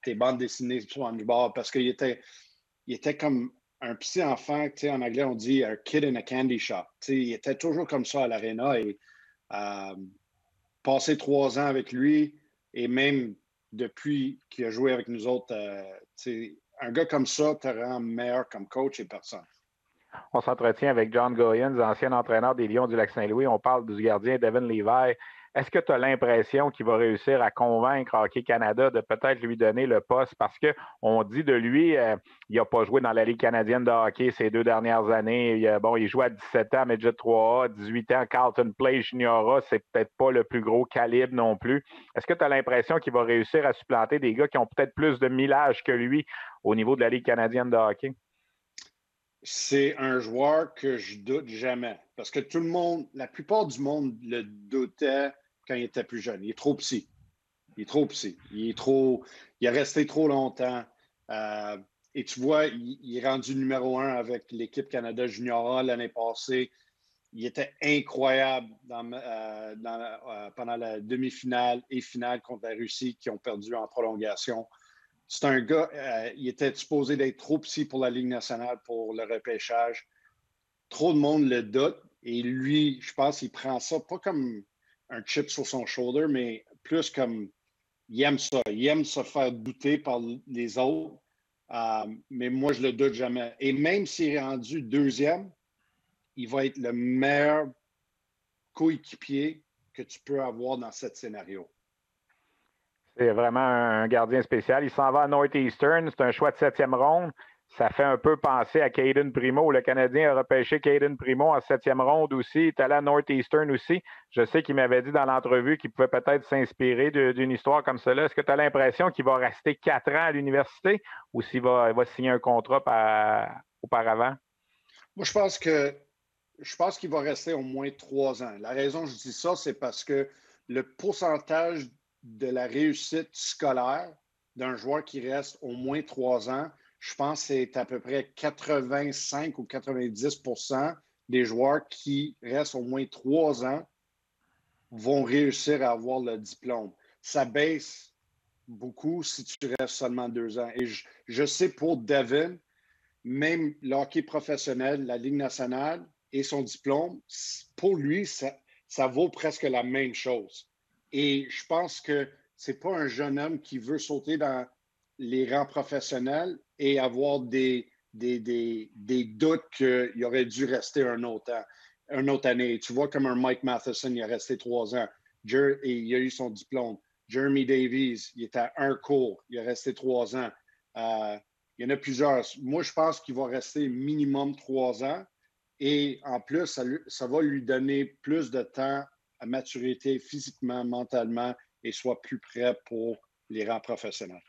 tes bandes dessinées SpongeBob? Parce qu'il était comme un petit enfant, en anglais, on dit a kid in a candy shop. Il était toujours comme ça à l'aréna et passer 3 ans avec lui et même depuis qu'il a joué avec nous autres, un gars comme ça te rend meilleur comme coach et personne. On s'entretient avec John Goyens, ancien entraîneur des Lions du Lac-Saint-Louis. On parle du gardien Devin Levi. Est-ce que tu as l'impression qu'il va réussir à convaincre Hockey Canada de peut-être lui donner le poste? Parce qu'on dit de lui, il n'a pas joué dans la Ligue canadienne de hockey ces 2 dernières années. Il joue à 17 ans, Midget 3A, 18 ans, Carlton Place Junior A. C'est peut-être pas le plus gros calibre non plus. Est-ce que tu as l'impression qu'il va réussir à supplanter des gars qui ont peut-être plus de millage que lui au niveau de la Ligue canadienne de hockey? C'est un joueur que je doute jamais. Parce que tout le monde, la plupart du monde le doutait quand il était plus jeune. Il est trop petit. Il est trop petit. Il est resté trop longtemps. Et tu vois, il est rendu numéro 1 avec l'équipe Canada Junior A l'année passée. Il était incroyable pendant la demi-finale et finale contre la Russie qui ont perdu en prolongation. C'est un gars, il était supposé d'être trop petit pour la Ligue nationale pour le repêchage. Trop de monde le doute et lui, je pense qu'il prend ça pas comme un chip sur son shoulder, mais plus comme il aime ça. Il aime se faire douter par les autres. Mais moi, je le doute jamais. Et même s'il est rendu deuxième, il va être le meilleur coéquipier que tu peux avoir dans ce scénario. C'est vraiment un gardien spécial. Il s'en va à Northeastern. C'est un choix de 7e ronde. Ça fait un peu penser à Caden Primo. Le Canadien a repêché Caden Primo en 7e ronde aussi. Il est allé à Northeastern aussi. Je sais qu'il m'avait dit dans l'entrevue qu'il pouvait peut-être s'inspirer d'une histoire comme cela. Est-ce que tu as l'impression qu'il va rester 4 ans à l'université ou s'il va signer un contrat auparavant? Moi, je pense qu'il va rester au moins 3 ans. La raison que je dis ça, c'est parce que le pourcentage de la réussite scolaire d'un joueur qui reste au moins 3 ans, je pense que c'est à peu près 85 ou 90 des joueurs qui restent au moins 3 ans vont réussir à avoir le diplôme. Ça baisse beaucoup si tu restes seulement 2 ans. Et je sais pour Devin, même le hockey professionnel, la Ligue nationale et son diplôme, pour lui, ça vaut presque la même chose. Et je pense que c'est pas un jeune homme qui veut sauter dans les rangs professionnels et avoir des doutes qu'il aurait dû rester une autre année. Tu vois, comme un Mike Matheson, il a resté 3 ans et il a eu son diplôme. Jeremy Davies, il était à un cours, il a resté 3 ans. Il y en a plusieurs. Moi, je pense qu'il va rester minimum 3 ans. Et en plus, ça va lui donner plus de temps à maturité physiquement, mentalement et soit plus prêt pour les rangs professionnels.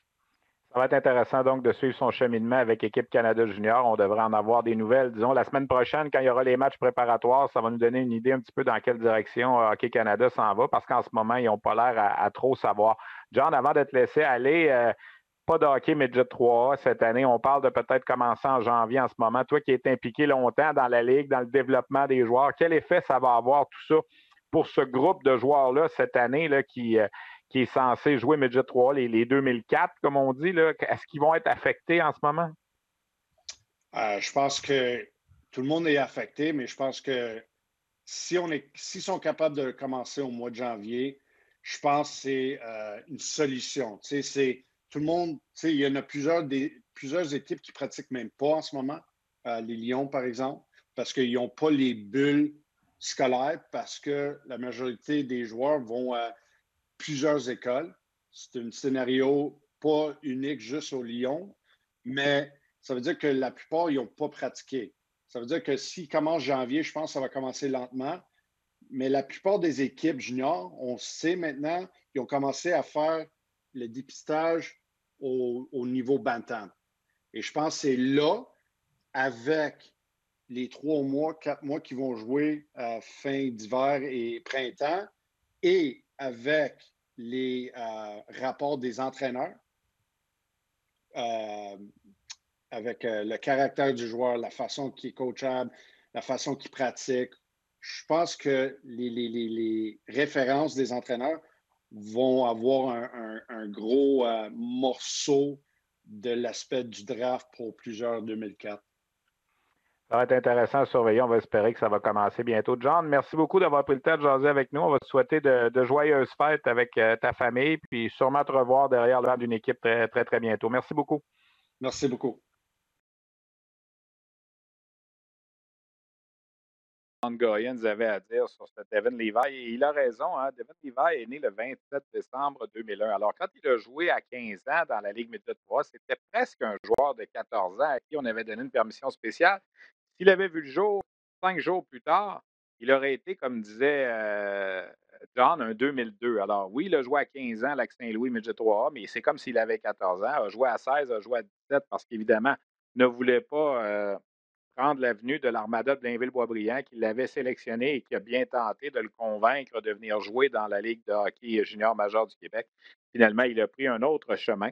Ça va être intéressant donc de suivre son cheminement avec Équipe Canada Junior. On devrait en avoir des nouvelles, disons, la semaine prochaine, quand il y aura les matchs préparatoires. Ça va nous donner une idée un petit peu dans quelle direction Hockey Canada s'en va, parce qu'en ce moment, ils n'ont pas l'air à trop savoir. John, avant de te laisser aller, pas de hockey Midget 3A cette année. On parle de peut-être commencer en janvier en ce moment. Toi qui es impliqué longtemps dans la Ligue, dans le développement des joueurs, quel effet ça va avoir tout ça pour ce groupe de joueurs-là cette année là, qui est censé jouer Midget 3A, les 2004, comme on dit? Est-ce qu'ils vont être affectés en ce moment? Je pense que tout le monde est affecté, mais je pense que s'ils sont capables de commencer au mois de janvier, je pense que c'est une solution. Tout le monde, il y en a plusieurs équipes qui ne pratiquent même pas en ce moment. Les Lions, par exemple, parce qu'ils n'ont pas les bulles scolaires, parce que la majorité des joueurs vont à plusieurs écoles. C'est un scénario pas unique juste aux Lions, mais ça veut dire que la plupart, ils n'ont pas pratiqué. Ça veut dire que s'ils commencent janvier, je pense que ça va commencer lentement. Mais la plupart des équipes juniors, on sait maintenant, ils ont commencé à faire le dépistage au niveau bantam. Et je pense que c'est là, avec les 3 mois, 4 mois qui vont jouer fin d'hiver et printemps, et avec les rapports des entraîneurs, euh, avec le caractère du joueur, la façon qu'il est coachable, la façon qu'il pratique. Je pense que les références des entraîneurs vont avoir un gros morceau de l'aspect du draft pour plusieurs 2004. Ça va être intéressant à surveiller. On va espérer que ça va commencer bientôt. John, merci beaucoup d'avoir pris le temps de jaser avec nous. On va te souhaiter de joyeuses fêtes avec ta famille, puis sûrement te revoir derrière le banc d'une équipe très, très, très bientôt. Merci beaucoup. Merci beaucoup. Goyens avait à dire sur ce Devin Levi. Et il a raison, hein? Devin Levi est né le 27 décembre 2001. Alors, quand il a joué à 15 ans dans la Ligue Média 3, c'était presque un joueur de 14 ans à qui on avait donné une permission spéciale. S'il avait vu le jour 5 jours plus tard, il aurait été, comme disait John, un 2002. Alors, oui, il a joué à 15 ans à Lac Saint-Louis Midget 3A, mais c'est comme s'il avait 14 ans. A joué à 16, a joué à 17 parce qu'évidemment, ne voulait pas prendre l'avenue de l'Armada de Blainville-Boisbriand, qui l'avait sélectionné et qui a bien tenté de le convaincre de venir jouer dans la Ligue de hockey junior majeur du Québec. Finalement, il a pris un autre chemin.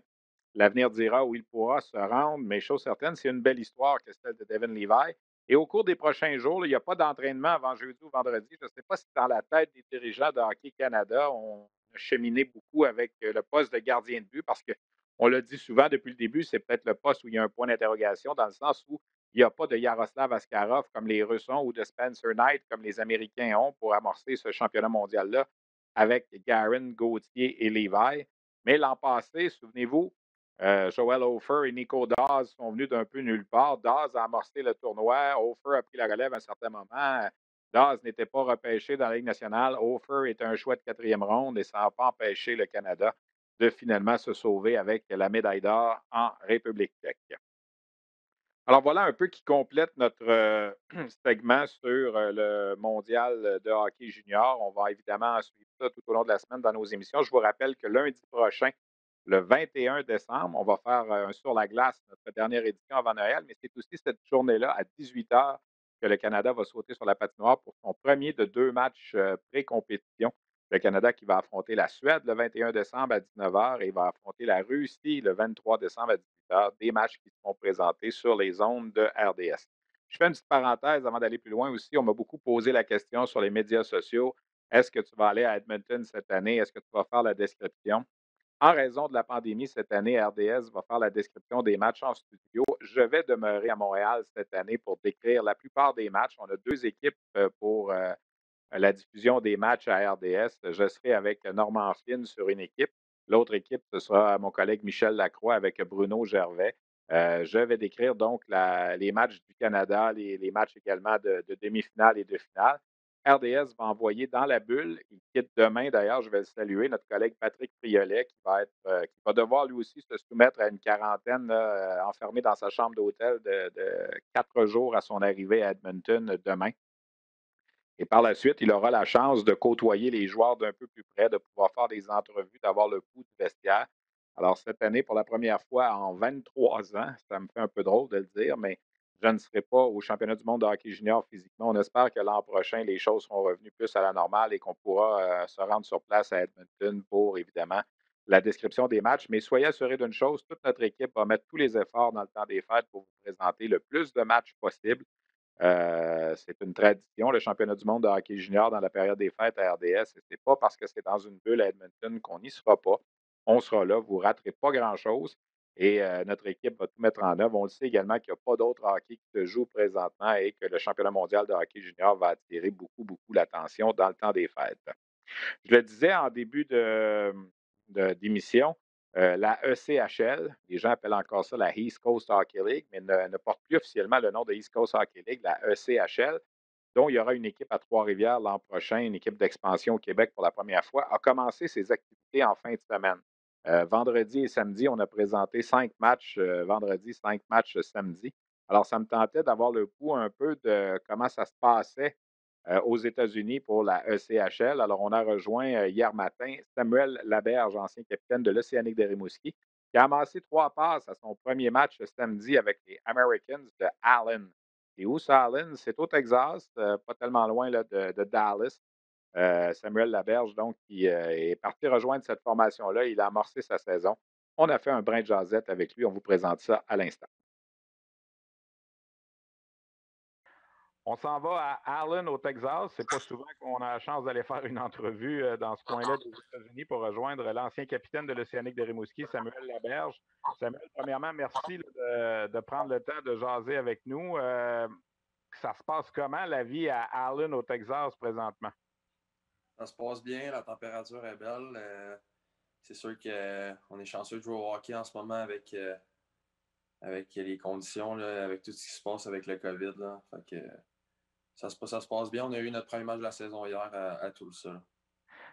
L'avenir dira où il pourra se rendre, mais chose certaine, c'est une belle histoire que celle de Devin Levi. Et au cours des prochains jours, il n'y a pas d'entraînement avant jeudi ou vendredi. Je ne sais pas si dans la tête des dirigeants de Hockey Canada, on a cheminé beaucoup avec le poste de gardien de but parce qu'on l'a dit souvent depuis le début, c'est peut-être le poste où il y a un point d'interrogation dans le sens où il n'y a pas de Yaroslav Askarov comme les Russes ont ou de Spencer Knight comme les Américains ont pour amorcer ce championnat mondial-là avec Guerin, Gauthier et Levi. Mais l'an passé, souvenez-vous, Joel Hofer et Nico Dawes sont venus d'un peu nulle part. Dawes a amorcé le tournoi. Hofer a pris la relève à un certain moment. Dawes n'était pas repêché dans la Ligue nationale. Hofer est un choix de 4e ronde et ça n'a pas empêché le Canada de finalement se sauver avec la médaille d'or en République tchèque. Alors voilà un peu qui complète notre segment sur le mondial de hockey junior. On va évidemment suivre ça tout au long de la semaine dans nos émissions. Je vous rappelle que lundi prochain, le 21 décembre, on va faire un sur la glace, notre dernière édition avant Noël, mais c'est aussi cette journée-là à 18 heures que le Canada va sauter sur la patinoire pour son premier de 2 matchs pré-compétition. Le Canada qui va affronter la Suède le 21 décembre à 19 heures et va affronter la Russie le 23 décembre à 18 heures. Des matchs qui seront présentés sur les ondes de RDS. Je fais une petite parenthèse avant d'aller plus loin aussi. On m'a beaucoup posé la question sur les médias sociaux. Est-ce que tu vas aller à Edmonton cette année? Est-ce que tu vas faire la description? En raison de la pandémie, cette année, RDS va faire la description des matchs en studio. Je vais demeurer à Montréal cette année pour décrire la plupart des matchs. On a 2 équipes pour la diffusion des matchs à RDS. Je serai avec Normand Flynn sur une équipe. L'autre équipe, ce sera mon collègue Michel Lacroix avec Bruno Gervais. Je vais décrire donc les matchs du Canada, les matchs également de demi-finale et de finale. RDS va envoyer dans la bulle. Il quitte demain, d'ailleurs, je vais le saluer, notre collègue Patrick Friolet, qui va devoir lui aussi se soumettre à une quarantaine, là, enfermé dans sa chambre d'hôtel de 4 jours à son arrivée à Edmonton demain. Et par la suite, il aura la chance de côtoyer les joueurs d'un peu plus près, de pouvoir faire des entrevues, d'avoir le pouls du vestiaire. Alors, cette année, pour la première fois en 23 ans, ça me fait un peu drôle de le dire, mais je ne serai pas au championnat du monde de hockey junior physiquement. On espère que l'an prochain, les choses seront revenues plus à la normale et qu'on pourra se rendre sur place à Edmonton pour, évidemment, la description des matchs. Mais soyez assurés d'une chose, toute notre équipe va mettre tous les efforts dans le temps des fêtes pour vous présenter le plus de matchs possible. C'est une tradition, le championnat du monde de hockey junior dans la période des fêtes à RDS. Ce n'est pas parce que c'est dans une bulle à Edmonton qu'on n'y sera pas. On sera là, vous ne raterez pas grand-chose. Et notre équipe va tout mettre en œuvre. On le sait également qu'il n'y a pas d'autre hockey qui se joue présentement et que le championnat mondial de hockey junior va attirer beaucoup, beaucoup l'attention dans le temps des fêtes. Je le disais en début d'émission, la ECHL, les gens appellent encore ça la East Coast Hockey League, mais ne porte plus officiellement le nom de East Coast Hockey League, la ECHL, dont il y aura une équipe à Trois-Rivières l'an prochain, une équipe d'expansion au Québec pour la première fois, a commencé ses activités en fin de semaine. Vendredi et samedi, on a présenté 5 matchs vendredi, 5 matchs samedi. Alors, ça me tentait d'avoir le pouls un peu de comment ça se passait aux États-Unis pour la ECHL. Alors, on a rejoint hier matin Samuel Laberge, ancien capitaine de l'Océanique de Rimouski, qui a amassé 3 passes à son premier match samedi avec les Americans de Allen. Et où ça, Allen? C'est au Texas, pas tellement loin là, de Dallas. Samuel Laberge, donc, qui est parti rejoindre cette formation-là. Il a amorcé sa saison. On a fait un brin de jasette avec lui. On vous présente ça à l'instant. On s'en va à Allen, au Texas. C'est pas souvent qu'on a la chance d'aller faire une entrevue dans ce coin-là des États-Unis pour rejoindre l'ancien capitaine de l'Océanique de Rimouski, Samuel Laberge. Samuel, premièrement, merci de prendre le temps de jaser avec nous. Ça se passe comment, la vie à Allen, au Texas, présentement? Ça se passe bien, la température est belle. C'est sûr qu'on est chanceux de jouer au hockey en ce moment avec les conditions, là, avec tout ce qui se passe avec le COVID. Là. Fait que, ça se passe bien. On a eu notre premier match de la saison hier à Tulsa.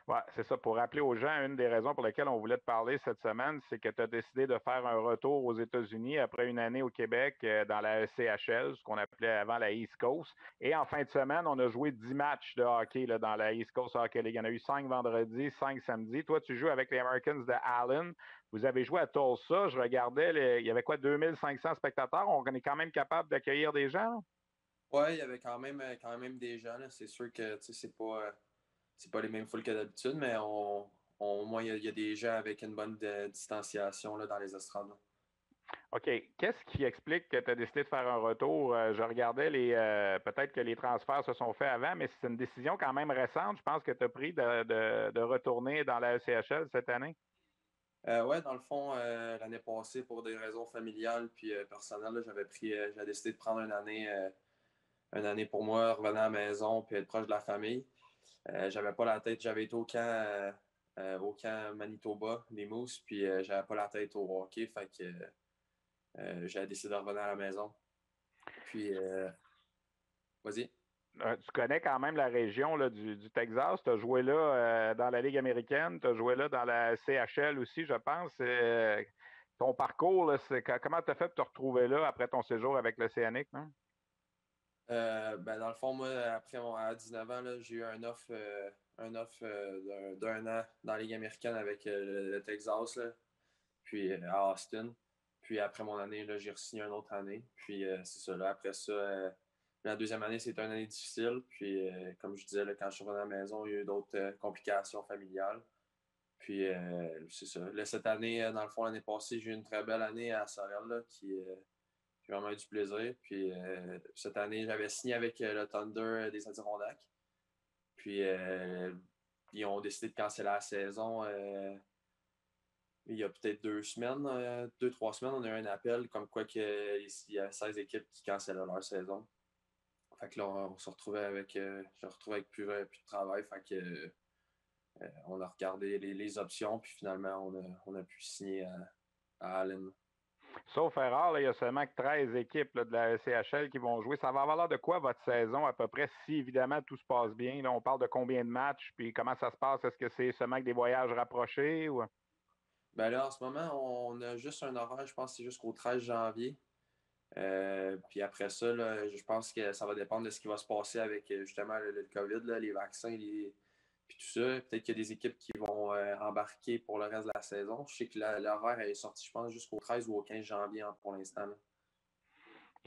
Oui, c'est ça. Pour rappeler aux gens, une des raisons pour lesquelles on voulait te parler cette semaine, c'est que tu as décidé de faire un retour aux États-Unis après une année au Québec dans la ECHL, ce qu'on appelait avant la East Coast. Et en fin de semaine, on a joué 10 matchs de hockey là, dans la East Coast Hockey League. Il y en a eu 5 vendredi, 5 samedi. Toi, tu joues avec les Americans de Allen. Vous avez joué à Tulsa. Je regardais, il y avait quoi, 2500 spectateurs. On est quand même capable d'accueillir des gens? Oui, il y avait quand même des gens. Là. C'est sûr que c'est pas les mêmes foules que d'habitude, mais au moins, il y a des gens avec une bonne distanciation là, dans les estrades. Là. OK. Qu'est-ce qui explique que tu as décidé de faire un retour? Je regardais peut-être que les transferts se sont faits avant, mais c'est une décision quand même récente, je pense, que tu as pris de retourner dans la ECHL cette année. Oui, dans le fond, l'année passée, pour des raisons familiales puis personnelles, là, j'ai décidé de prendre une année pour moi, revenir à la maison puis être proche de la famille. J'avais pas la tête, j'avais été au camp Manitoba, les Moose, puis j'avais pas la tête au hockey, fait que j'ai décidé de revenir à la maison. Puis, vas-y. Tu connais quand même la région là, du Texas. Tu as joué là dans la Ligue américaine, tu as joué là dans la CHL aussi, je pense. ton parcours, là, comment tu as fait pour te retrouver là après ton séjour avec l'Océanique? Non? Dans le fond, moi, à 19 ans, là, j'ai eu un offre, d'un an dans la Ligue américaine avec le Texas, là, puis à Austin. Puis après mon année, là, j'ai re-signé une autre année. Puis c'est ça, là, après ça, la deuxième année, c'était une année difficile. Puis comme je disais, là, quand je suis revenu à la maison, il y a eu d'autres complications familiales. Puis c'est ça. Là, cette année, dans le fond, l'année passée, j'ai eu une très belle année à Sorel, là, j'ai vraiment eu du plaisir. Puis cette année, j'avais signé avec le Thunder des Adirondacks. Puis ils ont décidé de canceller la saison. Il y a peut-être 2 semaines, 2, 3 semaines, on a eu un appel comme quoi il y a 16 équipes qui cancellaient leur saison. Fait que là, on se retrouvait je me retrouvais avec plus de travail. Fait que on a regardé les options, puis finalement, on a pu signer à Allen. Sauf erreur, là, il y a seulement que 13 équipes là, de la ECHL qui vont jouer. Ça va avoir l'air de quoi votre saison à peu près, si évidemment tout se passe bien? Là, on parle de combien de matchs, puis comment ça se passe? Est-ce que c'est seulement que des voyages rapprochés? Ou... Ben là, en ce moment, on a juste un horaire, je pense que c'est jusqu'au 13 janvier. Puis après ça, là, je pense que ça va dépendre de ce qui va se passer avec justement le COVID, là, les vaccins, puis tout ça. Peut-être qu'il y a des équipes qui vont embarquer pour le reste de la saison. Je sais que l'horaire est sorti, je pense, jusqu'au 13 ou au 15 janvier pour l'instant.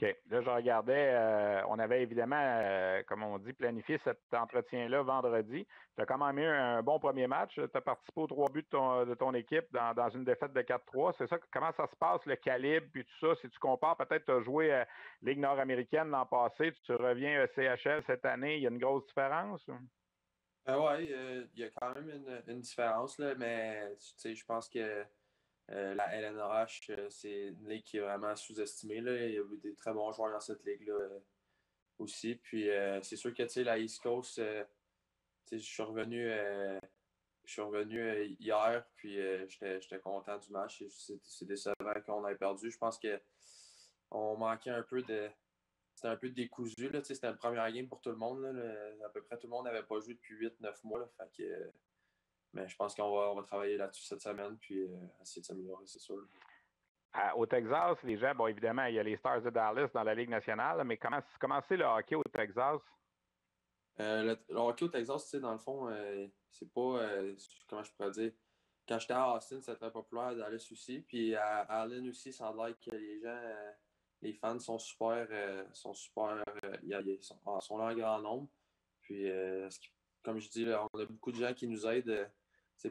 OK. Là, je regardais, on avait évidemment, comme on dit, planifié cet entretien-là vendredi. Tu as quand même eu un bon premier match. Tu as participé aux 3 buts de ton équipe dans une défaite de 4-3. C'est ça, comment ça se passe, le calibre, puis tout ça? Si tu compares, peut-être tu as joué Ligue nord-américaine l'an passé, tu reviens CHL cette année, il y a une grosse différence? Oui, il y a quand même une différence, là, mais je pense que la LNH, c'est une ligue qui est vraiment sous-estimée. Là. Il y a eu des très bons joueurs dans cette ligue-là aussi. Puis c'est sûr que la East Coast, je suis revenu hier, puis j'étais content du match. C'est décevant qu'on ait perdu. Je pense qu'on manquait un peu de. C'était un peu décousu. Là, c'était le premier game pour tout le monde. Là, à peu près tout le monde n'avait pas joué depuis 8, 9 mois. Là, fait que, mais je pense qu'on va travailler là-dessus cette semaine, puis essayer de s'améliorer, c'est sûr. Au Texas, les gens, bon, évidemment, il y a les Stars de Dallas dans la Ligue nationale, mais comment c'est le hockey au Texas? Le hockey au Texas, dans le fond, c'est pas. Comment je pourrais dire? Quand j'étais à Austin, c'était très populaire, Dallas aussi. Puis à Allen aussi, ça a l'air que les gens, les fans sont super. Sont là en grand nombre. Puis, comme je dis, là, on a beaucoup de gens qui nous aident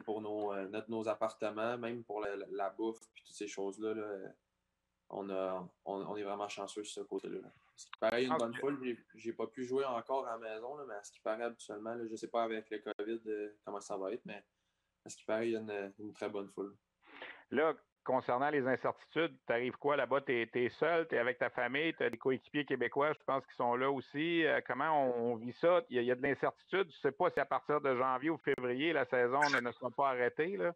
pour nos appartements, même pour la bouffe, puis toutes ces choses-là. Là, on est vraiment chanceux sur ce côté-là. Ce qui paraît une bonne foule, j'ai pas pu jouer encore à la maison, là, mais à ce qui paraît habituellement, là, je sais pas avec le COVID comment ça va être, mais à ce qui paraît, il y a une très bonne foule. Là, concernant les incertitudes, t'arrives quoi là-bas? T'es seul, t'es avec ta famille, t'as des coéquipiers québécois, je pense, qui sont là aussi. Comment on vit ça? Il y a de l'incertitude. Je sais pas si à partir de janvier ou février, la saison ne sera pas arrêtée, là.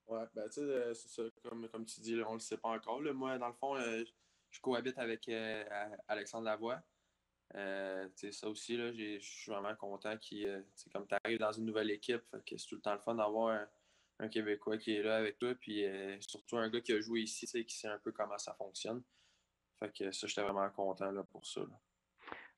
Ouais, ben tu sais, c'est ça, comme tu dis, là, on le sait pas encore. Là. Moi, dans le fond, je cohabite avec Alexandre Lavoie. Ça aussi, là, je suis vraiment content comme tu arrives dans une nouvelle équipe, fait que c'est tout le temps le fun d'avoir un Québécois qui est là avec toi, puis surtout un gars qui a joué ici, qui sait un peu comment ça fonctionne. Fait que ça, j'étais vraiment content là, pour ça. Là.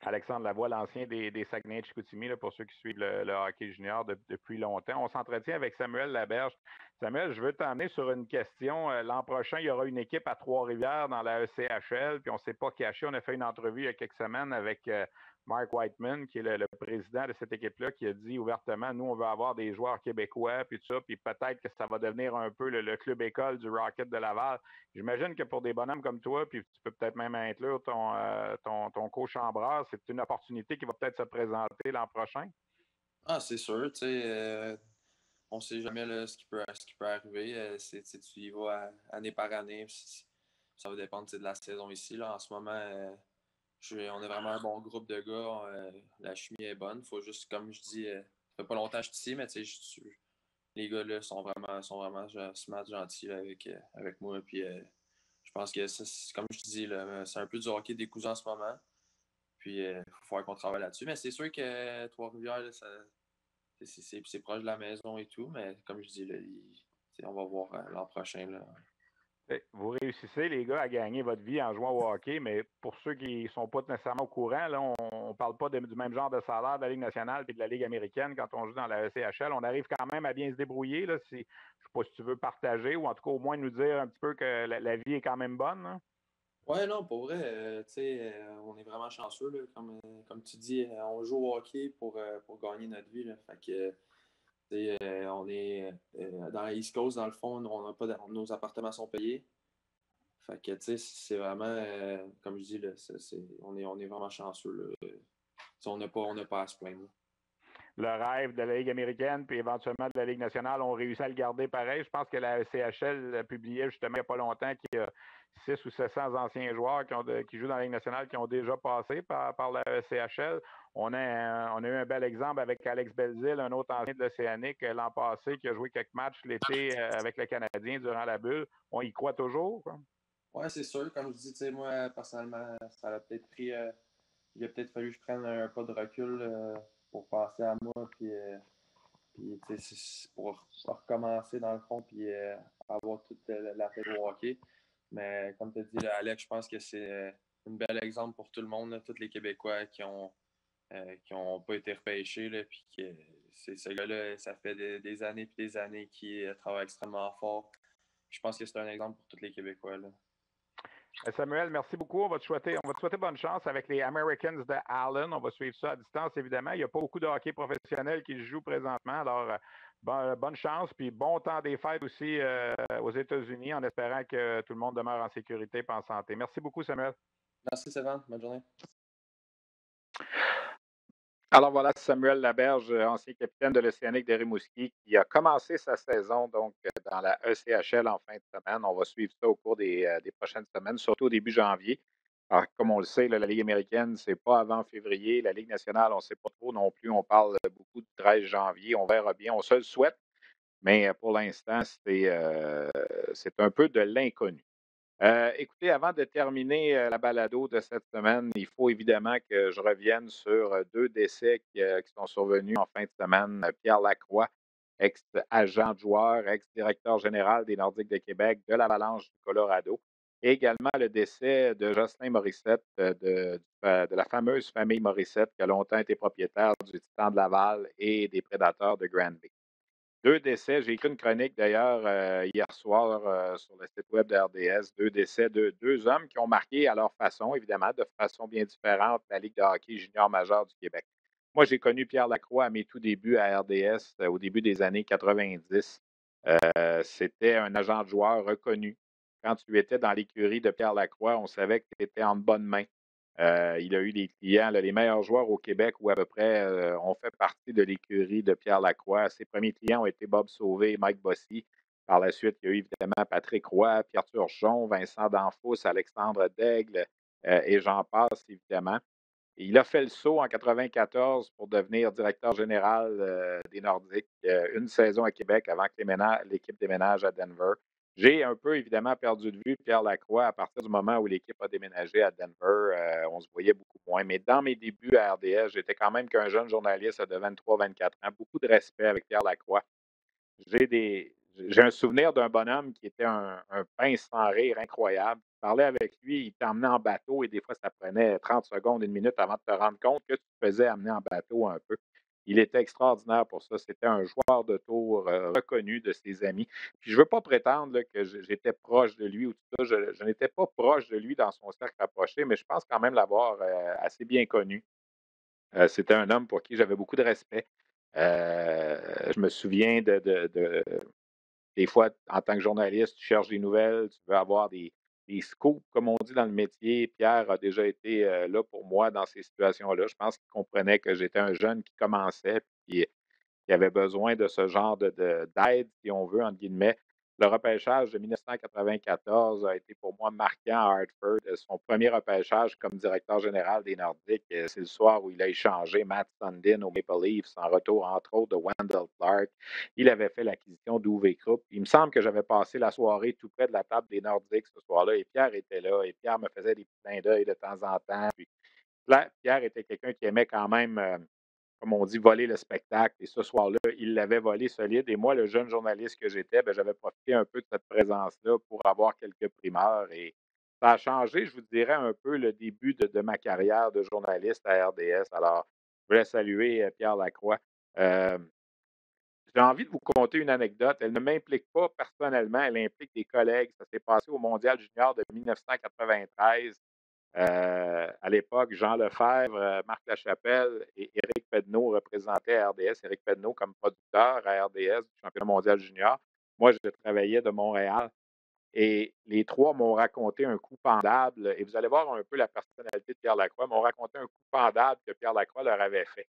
Alexandre Lavoie, l'ancien des Saguenay-Chicoutimi, pour ceux qui suivent le hockey junior depuis longtemps. On s'entretient avec Samuel Laberge. Samuel, je veux t'emmener sur une question. L'an prochain, il y aura une équipe à Trois-Rivières dans la ECHL, puis on ne s'est pas caché. On a fait une entrevue il y a quelques semaines avec Mark Whiteman, qui est le président de cette équipe-là, qui a dit ouvertement, nous, on veut avoir des joueurs québécois, puis tout ça, puis peut-être que ça va devenir un peu le club école du Rocket de Laval. J'imagine que pour des bonhommes comme toi, puis tu peux peut-être même inclure ton coach en bras, c'est une opportunité qui va peut-être se présenter l'an prochain. Ah, c'est sûr, tu sais, on sait jamais là, ce qui peut arriver. Tu y vas année par année. Ça va dépendre de la saison ici. Là. En ce moment, on a vraiment un bon groupe de gars. La chimie est bonne. Faut juste, comme je dis, ça fait pas longtemps que je suis ici, mais les gars là sont vraiment smart, gentils là, avec moi. Puis, je pense que comme je te dis, là, c'est un peu du hockey décousu en ce moment. Puis il faut falloir qu'on travaille là-dessus. Mais c'est sûr que Trois-Rivières, là, c'est proche de la maison et tout. Mais comme je dis, là, on va voir l'an prochain. Là. Vous réussissez, les gars, à gagner votre vie en jouant au hockey, mais pour ceux qui ne sont pas nécessairement au courant, là, on ne parle pas du même genre de salaire de la Ligue nationale et de la Ligue américaine quand on joue dans la ECHL. On arrive quand même à bien se débrouiller. Là, je ne sais pas si tu veux partager ou en tout cas au moins nous dire un petit peu que la vie est quand même bonne. Hein? Ouais, non, pour vrai, on est vraiment chanceux, là, comme tu dis, on joue au hockey pour gagner notre vie, là. Fait que, on est dans la East Coast, dans le fond, on n'a pas nos appartements sont payés. Fait que, c'est vraiment, comme je dis, là, on est vraiment chanceux, là. On n'a pas à se plaindre. Le rêve de la Ligue américaine puis éventuellement de la Ligue nationale, on réussi à le garder pareil. Je pense que la CHL publiait justement il n'y a pas longtemps qu'il y a 600 ou 700 anciens joueurs qui jouent dans la Ligue nationale qui ont déjà passé par la CHL. On a eu un bel exemple avec Alex Belzile, un autre ancien de l'Océanique l'an passé qui a joué quelques matchs l'été avec le Canadien durant la bulle. On y croit toujours, quoi. Ouais, c'est sûr. Comme je dis, moi, personnellement, ça a peut-être pris. Il a peut-être fallu que je prenne un pas de recul pour penser à moi, puis pour recommencer dans le fond, puis avoir toute la tête au hockey. Mais comme tu as dit, là, Alex, je pense que c'est un bel exemple pour tout le monde, là, tous les Québécois qui ont pas été repêchés, là, puis que ce gars-là, ça fait des années et des années qu'il travaille extrêmement fort. Je pense que c'est un exemple pour tous les Québécois, là. Samuel, merci beaucoup. On va te souhaiter bonne chance avec les Americans de Allen. On va suivre ça à distance, évidemment. Il n'y a pas beaucoup de hockey professionnel qui se joue présentement. Alors, bonne chance, puis bon temps des fêtes aussi aux États-Unis, en espérant que tout le monde demeure en sécurité et en santé. Merci beaucoup, Samuel. Merci, Stéphane. Bonne journée. Alors voilà, Samuel Laberge, ancien capitaine de l'Océanique de Rimouski, qui a commencé sa saison donc dans la ECHL en fin de semaine. On va suivre ça au cours des prochaines semaines, surtout au début janvier. Alors, comme on le sait, la Ligue américaine, c'est pas avant février. La Ligue nationale, on ne sait pas trop non plus. On parle beaucoup du 13 janvier. On verra bien. On se le souhaite, mais pour l'instant, c'est un peu de l'inconnu. Écoutez, avant de terminer la balado de cette semaine, il faut évidemment que je revienne sur deux décès qui sont survenus en fin de semaine. Pierre Lacroix, ex-agent de joueur, ex-directeur général des Nordiques de Québec, de l'Avalanche du Colorado. Et également le décès de Jocelyn Morissette, de la fameuse famille Morissette, qui a longtemps été propriétaire du Titan de Laval et des Prédateurs de Granby. Deux décès. J'ai écrit une chronique d'ailleurs hier soir sur le site web de RDS. Deux décès de deux hommes qui ont marqué à leur façon, évidemment, de façon bien différente, la Ligue de hockey junior majeur du Québec. Moi, j'ai connu Pierre Lacroix à mes tout débuts à RDS, au début des années 90. C'était un agent de joueur reconnu. Quand tu étais dans l'écurie de Pierre Lacroix, on savait que tu étais en bonne main. Il a eu des clients, là, les meilleurs joueurs au Québec, ou à peu près, ont fait partie de l'écurie de Pierre Lacroix. Ses premiers clients ont été Bob Sauvé et Mike Bossy. Par la suite, il y a eu évidemment Patrick Roy, Pierre Turgeon, Vincent Danfous, Alexandre Daigle, et j'en passe, évidemment. Et il a fait le saut en 94 pour devenir directeur général des Nordiques, une saison à Québec avant que l'équipe déménage à Denver. J'ai un peu, évidemment, perdu de vue Pierre Lacroix à partir du moment où l'équipe a déménagé à Denver. On se voyait beaucoup moins. Mais dans mes débuts à RDS, j'étais quand même qu'un jeune journaliste de 23-24 ans. Beaucoup de respect avec Pierre Lacroix. J'ai un souvenir d'un bonhomme qui était un pince sans rire incroyable. Tu parlais avec lui, il t'emmenait en bateau et des fois, ça prenait 30 secondes, une minute avant de te rendre compte que tu te faisais amener en bateau un peu. Il était extraordinaire pour ça. C'était un joueur de tour reconnu de ses amis. Puis je ne veux pas prétendre là, que j'étais proche de lui ou tout ça. Je n'étais pas proche de lui dans son cercle rapproché, mais je pense quand même l'avoir assez bien connu. C'était un homme pour qui j'avais beaucoup de respect. Je me souviens des fois, en tant que journaliste, tu cherches des nouvelles, tu veux avoir des scoops, comme on dit dans le métier. Pierre a déjà été là pour moi dans ces situations-là. Je pense qu'il comprenait que j'étais un jeune qui commençait, puis qui avait besoin de ce genre d'aide, si on veut, entre guillemets. Le repêchage de 1994 a été pour moi marquant à Hartford. Son premier repêchage comme directeur général des Nordiques, c'est le soir où il a échangé Matt Sundin au Maple Leafs en retour, entre autres, de Wendell Clark. Il avait fait l'acquisition d'Uwe Krupp. Il me semble que j'avais passé la soirée tout près de la table des Nordiques ce soir-là et Pierre était là et Pierre me faisait des petits clins d'œil de temps en temps. Puis, là, Pierre était quelqu'un qui aimait quand même comme on dit, volé le spectacle. Et ce soir-là, il l'avait volé solide. Et moi, le jeune journaliste que j'étais, j'avais profité un peu de cette présence-là pour avoir quelques primeurs. Et ça a changé, je vous dirais, un peu le début de ma carrière de journaliste à RDS. Alors, je voulais saluer Pierre Lacroix. J'ai envie de vous conter une anecdote. Elle ne m'implique pas personnellement, elle implique des collègues. Ça s'est passé au Mondial junior de 1993. À l'époque, Jean Lefebvre, Marc Lachapelle et Éric Pedneau représentaient RDS. Éric Pedneau comme producteur à RDS du championnat mondial junior. Moi, je travaillais de Montréal. Et les trois m'ont raconté un coup pendable. Et vous allez voir un peu la personnalité de Pierre Lacroix. M'ont raconté un coup pendable que Pierre Lacroix leur avait fait.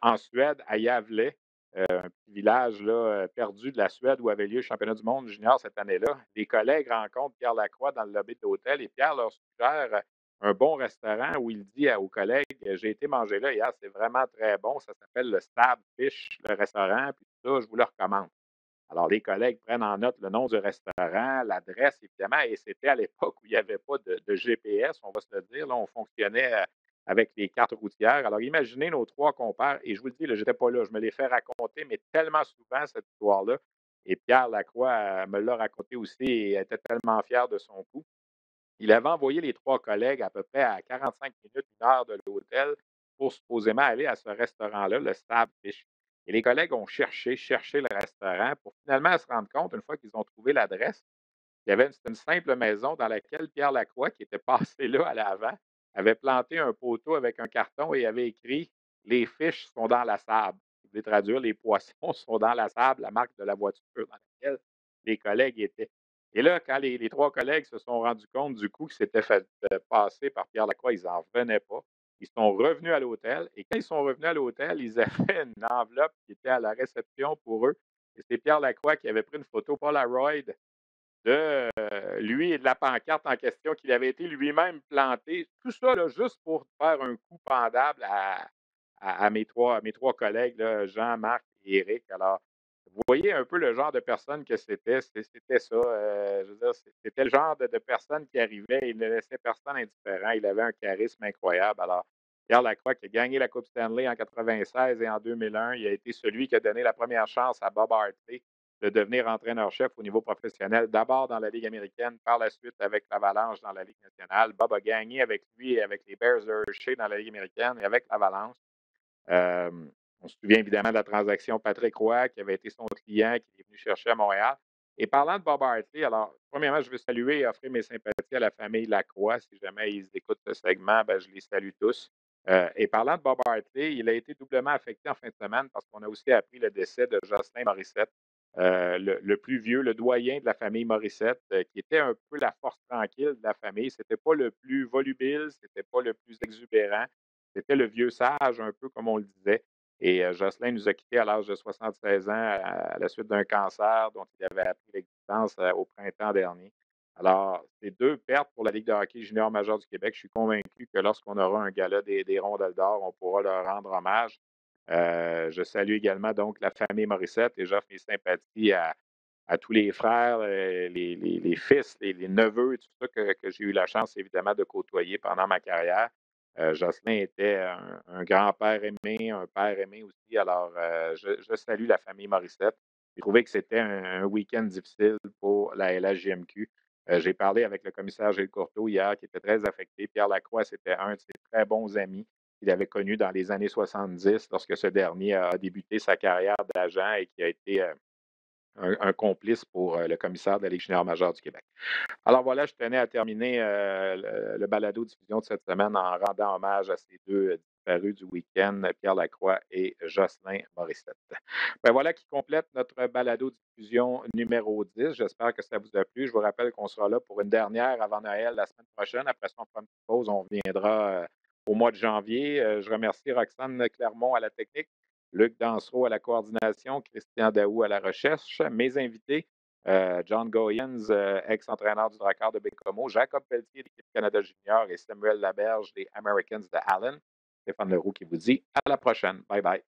En Suède, à Gävle, un petit village là, perdu de la Suède où avait lieu le championnat du monde junior cette année-là. Les collègues rencontrent Pierre Lacroix dans le lobby de l'hôtel et Pierre leur suggère un bon restaurant où il dit aux collègues j'ai été manger là hier, c'est vraiment très bon. Ça s'appelle le Stab Fish, le restaurant, puis tout ça, je vous le recommande. Alors, les collègues prennent en note le nom du restaurant, l'adresse, évidemment, et c'était à l'époque où il n'y avait pas de GPS, on va se le dire. Là, on fonctionnait avec les cartes routières. Alors, imaginez nos trois compères, et je vous le dis, je n'étais pas là, je me l'ai fait raconter, mais tellement souvent, cette histoire-là. Et Pierre Lacroix me l'a raconté aussi et était tellement fier de son coup. Il avait envoyé les trois collègues à peu près à 45 minutes, une heure de l'hôtel pour supposément aller à ce restaurant-là, le Stab Fish. Et les collègues ont cherché le restaurant pour finalement se rendre compte, une fois qu'ils ont trouvé l'adresse, il y avait une simple maison dans laquelle Pierre Lacroix, qui était passé là à l'avant, avait planté un poteau avec un carton et avait écrit les fiches sont dans la sable. Je voulais traduire les poissons sont dans la sable, la marque de la voiture dans laquelle les collègues étaient. Et là, quand les trois collègues se sont rendus compte du coup que c'était fait passer par Pierre Lacroix, ils n'en revenaient pas. Ils sont revenus à l'hôtel et quand ils sont revenus à l'hôtel, ils avaient une enveloppe qui était à la réception pour eux. Et c'est Pierre Lacroix qui avait pris une photo Polaroid de lui et de la pancarte en question qu'il avait été lui-même planté. Tout ça là, juste pour faire un coup pendable à mes trois collègues, là, Jean, Marc et Éric. Alors, vous voyez un peu le genre de personne que c'était. C'était ça. Je veux dire, c'était le genre de personne qui arrivait. Il ne laissait personne indifférent. Il avait un charisme incroyable. Alors, Pierre Lacroix qui a gagné la Coupe Stanley en 96 et en 2001, il a été celui qui a donné la première chance à Bob Hartley de devenir entraîneur-chef au niveau professionnel, d'abord dans la Ligue américaine, par la suite avec l'Avalanche dans la Ligue nationale. Bob a gagné avec lui et avec les Bears de Hershey dans la Ligue américaine et avec l'Avalanche. On se souvient évidemment de la transaction Patrick Roy, qui avait été son client, qui est venu chercher à Montréal. Et parlant de Bob Hartley, alors, premièrement, je veux saluer et offrir mes sympathies à la famille Lacroix. Si jamais ils écoutent ce segment, je les salue tous. Et parlant de Bob Hartley, il a été doublement affecté en fin de semaine parce qu'on a aussi appris le décès de Jocelyn Morissette, le plus vieux, le doyen de la famille Morissette, qui était un peu la force tranquille de la famille. C'était pas le plus volubile, c'était pas le plus exubérant. C'était le vieux sage, un peu comme on le disait. Et Jocelyn nous a quittés à l'âge de 76 ans à la suite d'un cancer dont il avait appris l'existence au printemps dernier. Alors, c'est deux pertes pour la Ligue de hockey junior majeur du Québec. Je suis convaincu que lorsqu'on aura un gala des rondelles d'or, on pourra leur rendre hommage. Je salue également donc la famille Morissette et j'offre mes sympathies à tous les frères, les fils, les neveux, tout ça que j'ai eu la chance évidemment de côtoyer pendant ma carrière. Jocelyn était un grand-père aimé, un père aimé aussi. Alors, je salue la famille Morissette. J'ai trouvé que c'était un week-end difficile pour la LHJMQ. J'ai parlé avec le commissaire Gilles Courteau hier, qui était très affecté. Pierre Lacroix, c'était un de ses très bons amis qu'il avait connu dans les années 70, lorsque ce dernier a débuté sa carrière d'agent et qui a été un complice pour le commissaire de la Ligue junior majeure du Québec. Alors voilà, je tenais à terminer le balado-diffusion de cette semaine en rendant hommage à ces deux disparus du week-end, Pierre Lacroix et Jocelyn Morissette. Ben voilà qui complète notre balado-diffusion numéro 10. J'espère que ça vous a plu. Je vous rappelle qu'on sera là pour une dernière avant Noël la semaine prochaine. Après ça, on fera une petite pause. On reviendra au mois de janvier. Je remercie Roxane Clermont à la technique, Luc Dansereau à la coordination, Christian Daou à la recherche. Mes invités, John Goyens, ex-entraîneur du Drakkar de Bécomo, Jacob Pelletier de l'équipe Canada Junior et Samuel Laberge des Americans de Allen. Stéphane Leroux qui vous dit à la prochaine. Bye bye.